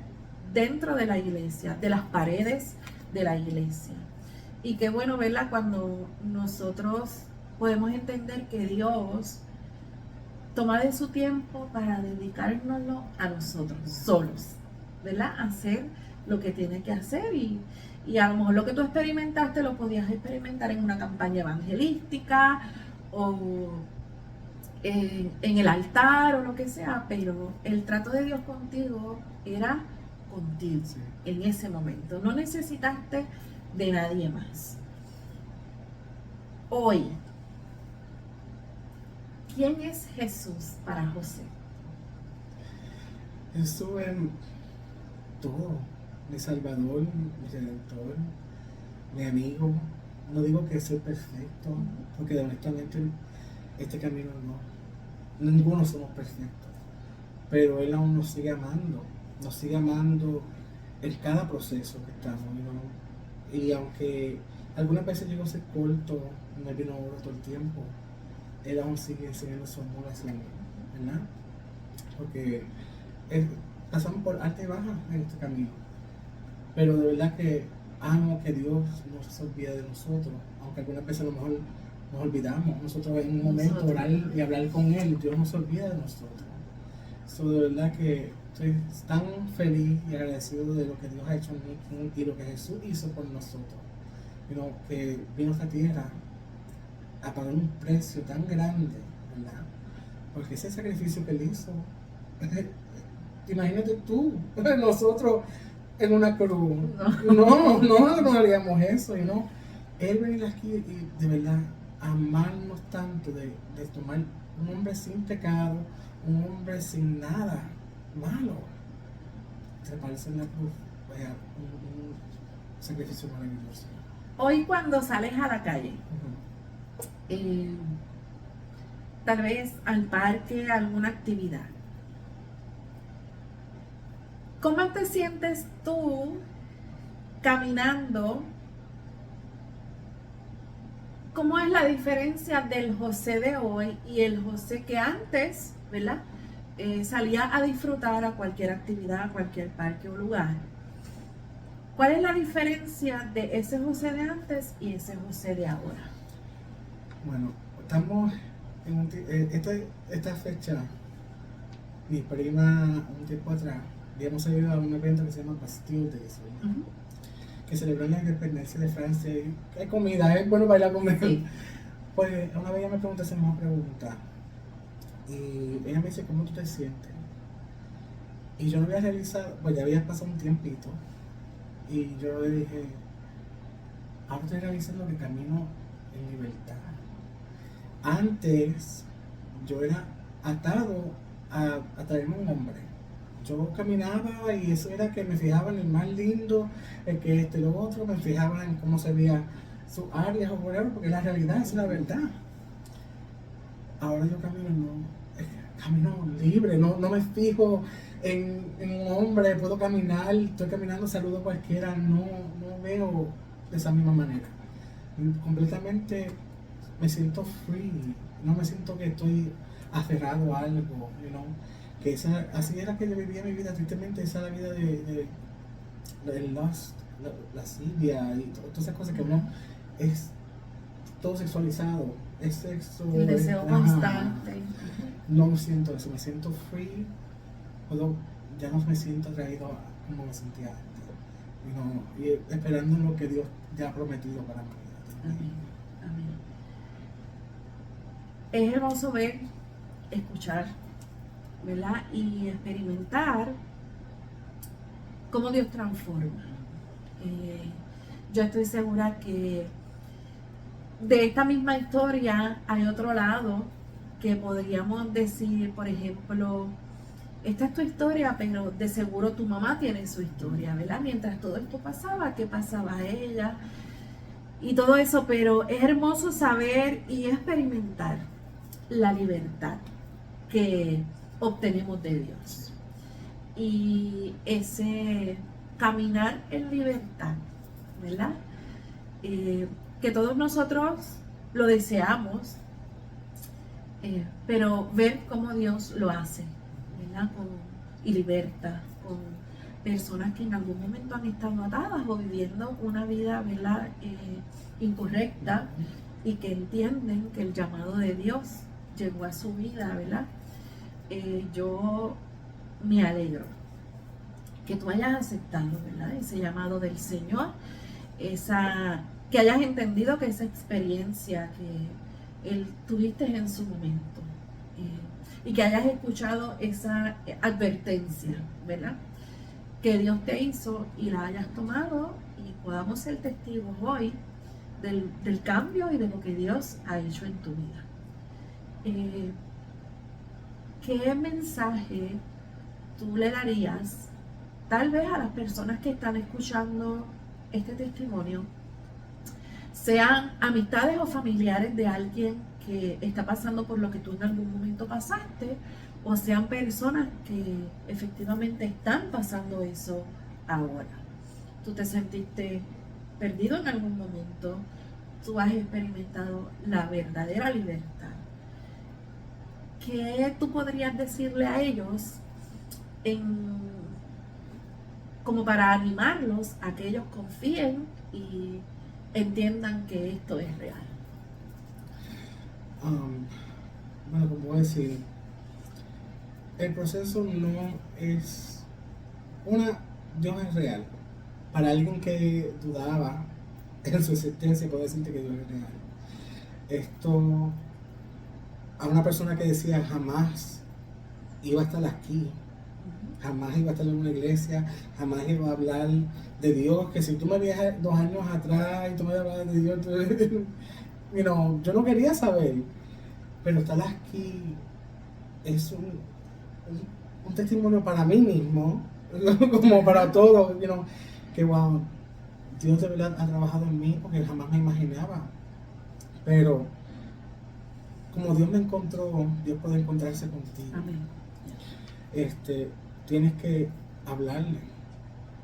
dentro de la iglesia, de las paredes de la iglesia. Y qué bueno, ¿verdad?, cuando nosotros podemos entender que Dios toma de su tiempo para dedicárnoslo a nosotros solos, ¿verdad? Hacer lo que tiene que hacer y a lo mejor lo que tú experimentaste lo podías experimentar en una campaña evangelística o en el altar o lo que sea, pero el trato de Dios contigo era contigo en ese momento. No necesitaste de nadie más. Hoy, ¿quién es Jesús para José? Jesús es todo, mi Salvador, mi Redentor, mi amigo, no digo que sea perfecto, porque honestamente este camino no, ninguno somos perfectos, pero Él aún nos sigue amando en cada proceso que estamos, y aunque algunas veces llegó a ser corto, no vino ahora todo el tiempo, Él aún sigue enseñando su amor hacia mí, ¿verdad? Porque pasamos por alta y baja en este camino, pero de verdad que amo que Dios no se olvide de nosotros, aunque algunas veces a lo mejor nos olvidamos, nosotros en un momento orar y hablar con Él, Dios no se olvida de nosotros. De verdad que estoy tan feliz y agradecido de lo que Dios ha hecho en mí y lo que Jesús hizo por nosotros, que vino a esta tierra a pagar un precio tan grande, ¿verdad? Porque ese sacrificio que Él hizo, imagínate tú, nosotros en una cruz, no haríamos eso, Él venir aquí y de verdad amarnos tanto, de tomar un hombre sin pecado, un hombre sin nada malo, treparse en la cruz, un sacrificio maravilloso. Hoy cuando sales a la calle, tal vez al parque, alguna actividad, ¿cómo te sientes tú caminando? ¿Cómo es la diferencia del José de hoy y el José que antes, ¿verdad? Salía a disfrutar a cualquier actividad, a cualquier parque o lugar? ¿Cuál es la diferencia de ese José de antes y ese José de ahora? Bueno, estamos en esta fecha, mi prima un tiempo atrás, habíamos ido a un evento que se llama Bastille Days, que celebran la independencia de Francia, y hay comida, es bueno bailar con él. Sí. Pues una vez ella me preguntó esa misma pregunta, y ella me dice, ¿cómo tú te sientes? Y yo no había realizado, pues ya había pasado un tiempito, y yo le dije, ahora estoy realizando que camino en libertad. Antes yo era atado a traerme un hombre. Yo caminaba y eso era que me fijaba en el más lindo, el que lo otro, me fijaba en cómo se veía sus áreas o whatever, porque la realidad es la verdad. Ahora yo camino libre, no me fijo en un hombre, puedo caminar, estoy caminando, saludo a cualquiera, no veo de esa misma manera. Completamente me siento free, no me siento que estoy aferrado a algo, que así era que yo vivía mi vida, tristemente esa es la vida de lust, la Silvia y todas esas cosas que uno es todo sexualizado, es sexo, el deseo constante. No me siento eso, me siento free, ya no me siento atraído como me sentía antes, y esperando lo que Dios ya ha prometido para mí. Amén. Amén. Es hermoso ver, escuchar, ¿verdad? Y experimentar cómo Dios transforma. Yo estoy segura que de esta misma historia hay otro lado que podríamos decir, por ejemplo, esta es tu historia, pero de seguro tu mamá tiene su historia, ¿verdad? Mientras todo esto pasaba, ¿qué pasaba a ella? Y todo eso, pero es hermoso saber y experimentar la libertad que obtenemos de Dios. Y ese caminar en libertad, ¿verdad? Que todos nosotros lo deseamos, pero ver cómo Dios lo hace, ¿verdad? Y liberta con personas que en algún momento han estado atadas o viviendo una vida, ¿verdad? Incorrecta, y que entienden que el llamado de Dios llegó a su vida, ¿verdad? Yo me alegro que tú hayas aceptado, ¿verdad? Ese llamado del Señor, que hayas entendido que esa experiencia que tuviste en su momento, y que hayas escuchado esa advertencia, ¿verdad? Que Dios te hizo y la hayas tomado, y podamos ser testigos hoy del cambio y de lo que Dios ha hecho en tu vida. ¿Qué mensaje tú le darías tal vez a las personas que están escuchando este testimonio sean amistades o familiares de alguien que está pasando por lo que tú en algún momento pasaste, o sean personas que efectivamente están pasando eso ahora. Tú te sentiste perdido en algún momento, tú has experimentado la verdadera libertad. ¿Qué tú podrías decirle a ellos como para animarlos a que ellos confíen y entiendan que esto es real? Bueno, como decir, el proceso no es Dios es real. Para alguien que dudaba en su existencia, puedo decirte que Dios es real. Esto, a una persona que decía jamás iba a estar aquí, jamás iba a estar en una iglesia, jamás iba a hablar de Dios, que si tú me viajas 2 años atrás y tú me hablas de Dios, yo no quería saber, pero estar aquí es un testimonio para mí mismo, como para todos, que wow, Dios de verdad ha trabajado en mí porque jamás me imaginaba. Pero como Dios me encontró, Dios puede encontrarse contigo. Amén. Tienes que hablarle.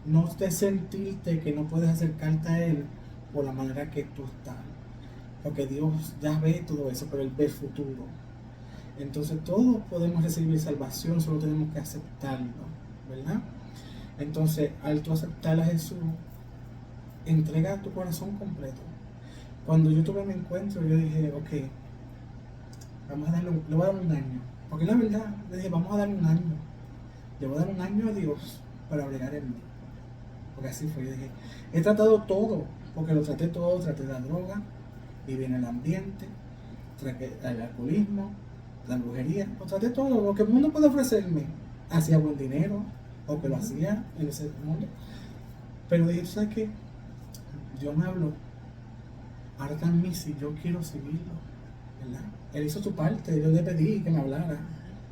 No te sentirte que no puedes acercarte a Él por la manera que tú estás. Porque Dios ya ve todo eso, pero Él ve el futuro. Entonces todos podemos recibir salvación, solo tenemos que aceptarlo, ¿verdad? Entonces, al tú aceptar a Jesús, entrega tu corazón completo. Cuando yo tuve mi encuentro, yo dije, ok, le voy a dar un año. Porque la verdad, le dije, vamos a dar un año. Le voy a dar un año a Dios para bregar en mí. Porque así fue, yo dije, he tratado todo, porque lo traté todo, traté la droga, viví en el ambiente, traté el alcoholismo, la brujería, lo traté todo, lo que el mundo puede ofrecerme. Hacía buen dinero, o que lo hacía en ese mundo. Pero dije, ¿sabes qué? Dios me habló. Ahora está en mí si yo quiero seguirlo, ¿verdad? Él hizo su parte, yo le pedí que me hablara.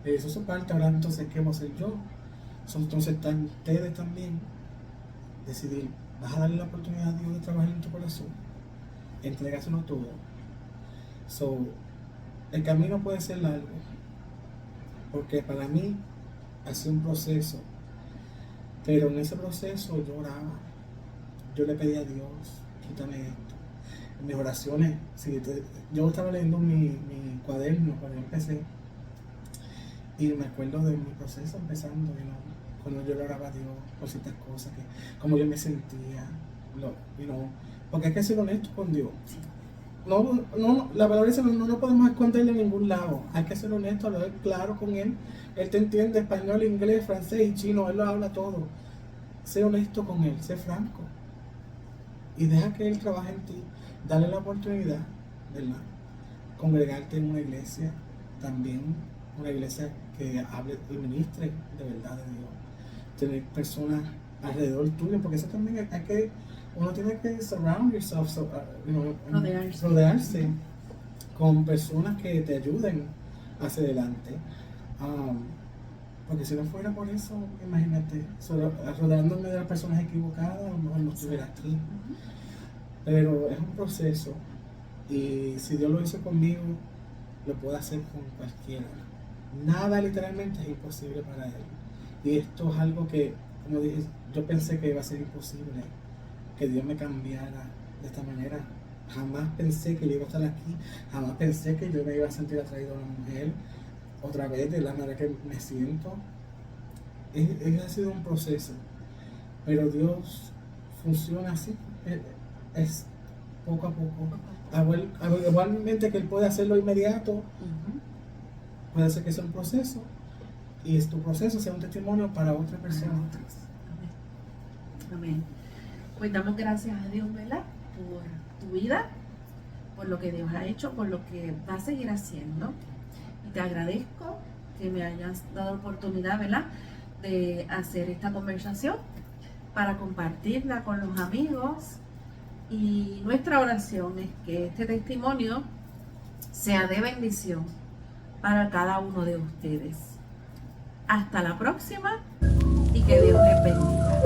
Él hizo su parte, ahora entonces, ¿qué voy a hacer yo? Entonces están ustedes también. Decidir, vas a darle la oportunidad a Dios de trabajar en tu corazón. Entregárselo todo. El camino puede ser largo. Porque para mí ha sido un proceso. Pero en ese proceso yo oraba. Yo le pedí a Dios, quítame esto. En mis oraciones, yo estaba leyendo mi cuaderno cuando yo empecé. Y me acuerdo de mi proceso empezando, cuando yo le oraba a Dios por ciertas cosas, como yo me sentía, porque hay que ser honesto con Dios. La palabra dice, no podemos esconderle en ningún lado, hay que ser honesto, hablar claro con Él. Él te entiende español, inglés, francés y chino, Él lo habla todo. Sé honesto con Él, sé franco. Y deja que Él trabaje en ti. Dale la oportunidad, ¿verdad? Congregarte en una iglesia, también una iglesia que hable y ministre de verdad de Dios. Tener personas alrededor tuyo, porque eso también uno tiene que surround yourself, rodearse con personas que te ayuden hacia adelante. Porque si no fuera por eso, imagínate, rodeándome de las personas equivocadas, a lo mejor no estuviera aquí. Pero es un proceso, y si Dios lo hizo conmigo, lo puede hacer con cualquiera. Nada literalmente es imposible para Él. Y esto es algo que, como dije, yo pensé que iba a ser imposible, que Dios me cambiara de esta manera. Jamás pensé que yo iba a estar aquí, jamás pensé que yo me iba a sentir atraído a una mujer, otra vez de la manera que me siento. Ha sido un proceso, pero Dios funciona así, es poco a poco. Igualmente que Él puede hacerlo inmediato, puede ser que sea un proceso, y tu proceso sea un testimonio para otra persona. Amén. Pues damos gracias a Dios, ¿verdad? Por tu vida, por lo que Dios ha hecho, por lo que va a seguir haciendo. Y te agradezco que me hayas dado oportunidad, ¿verdad?, de hacer esta conversación para compartirla con los amigos. Y nuestra oración es que este testimonio sea de bendición para cada uno de ustedes. Hasta la próxima y que Dios les bendiga.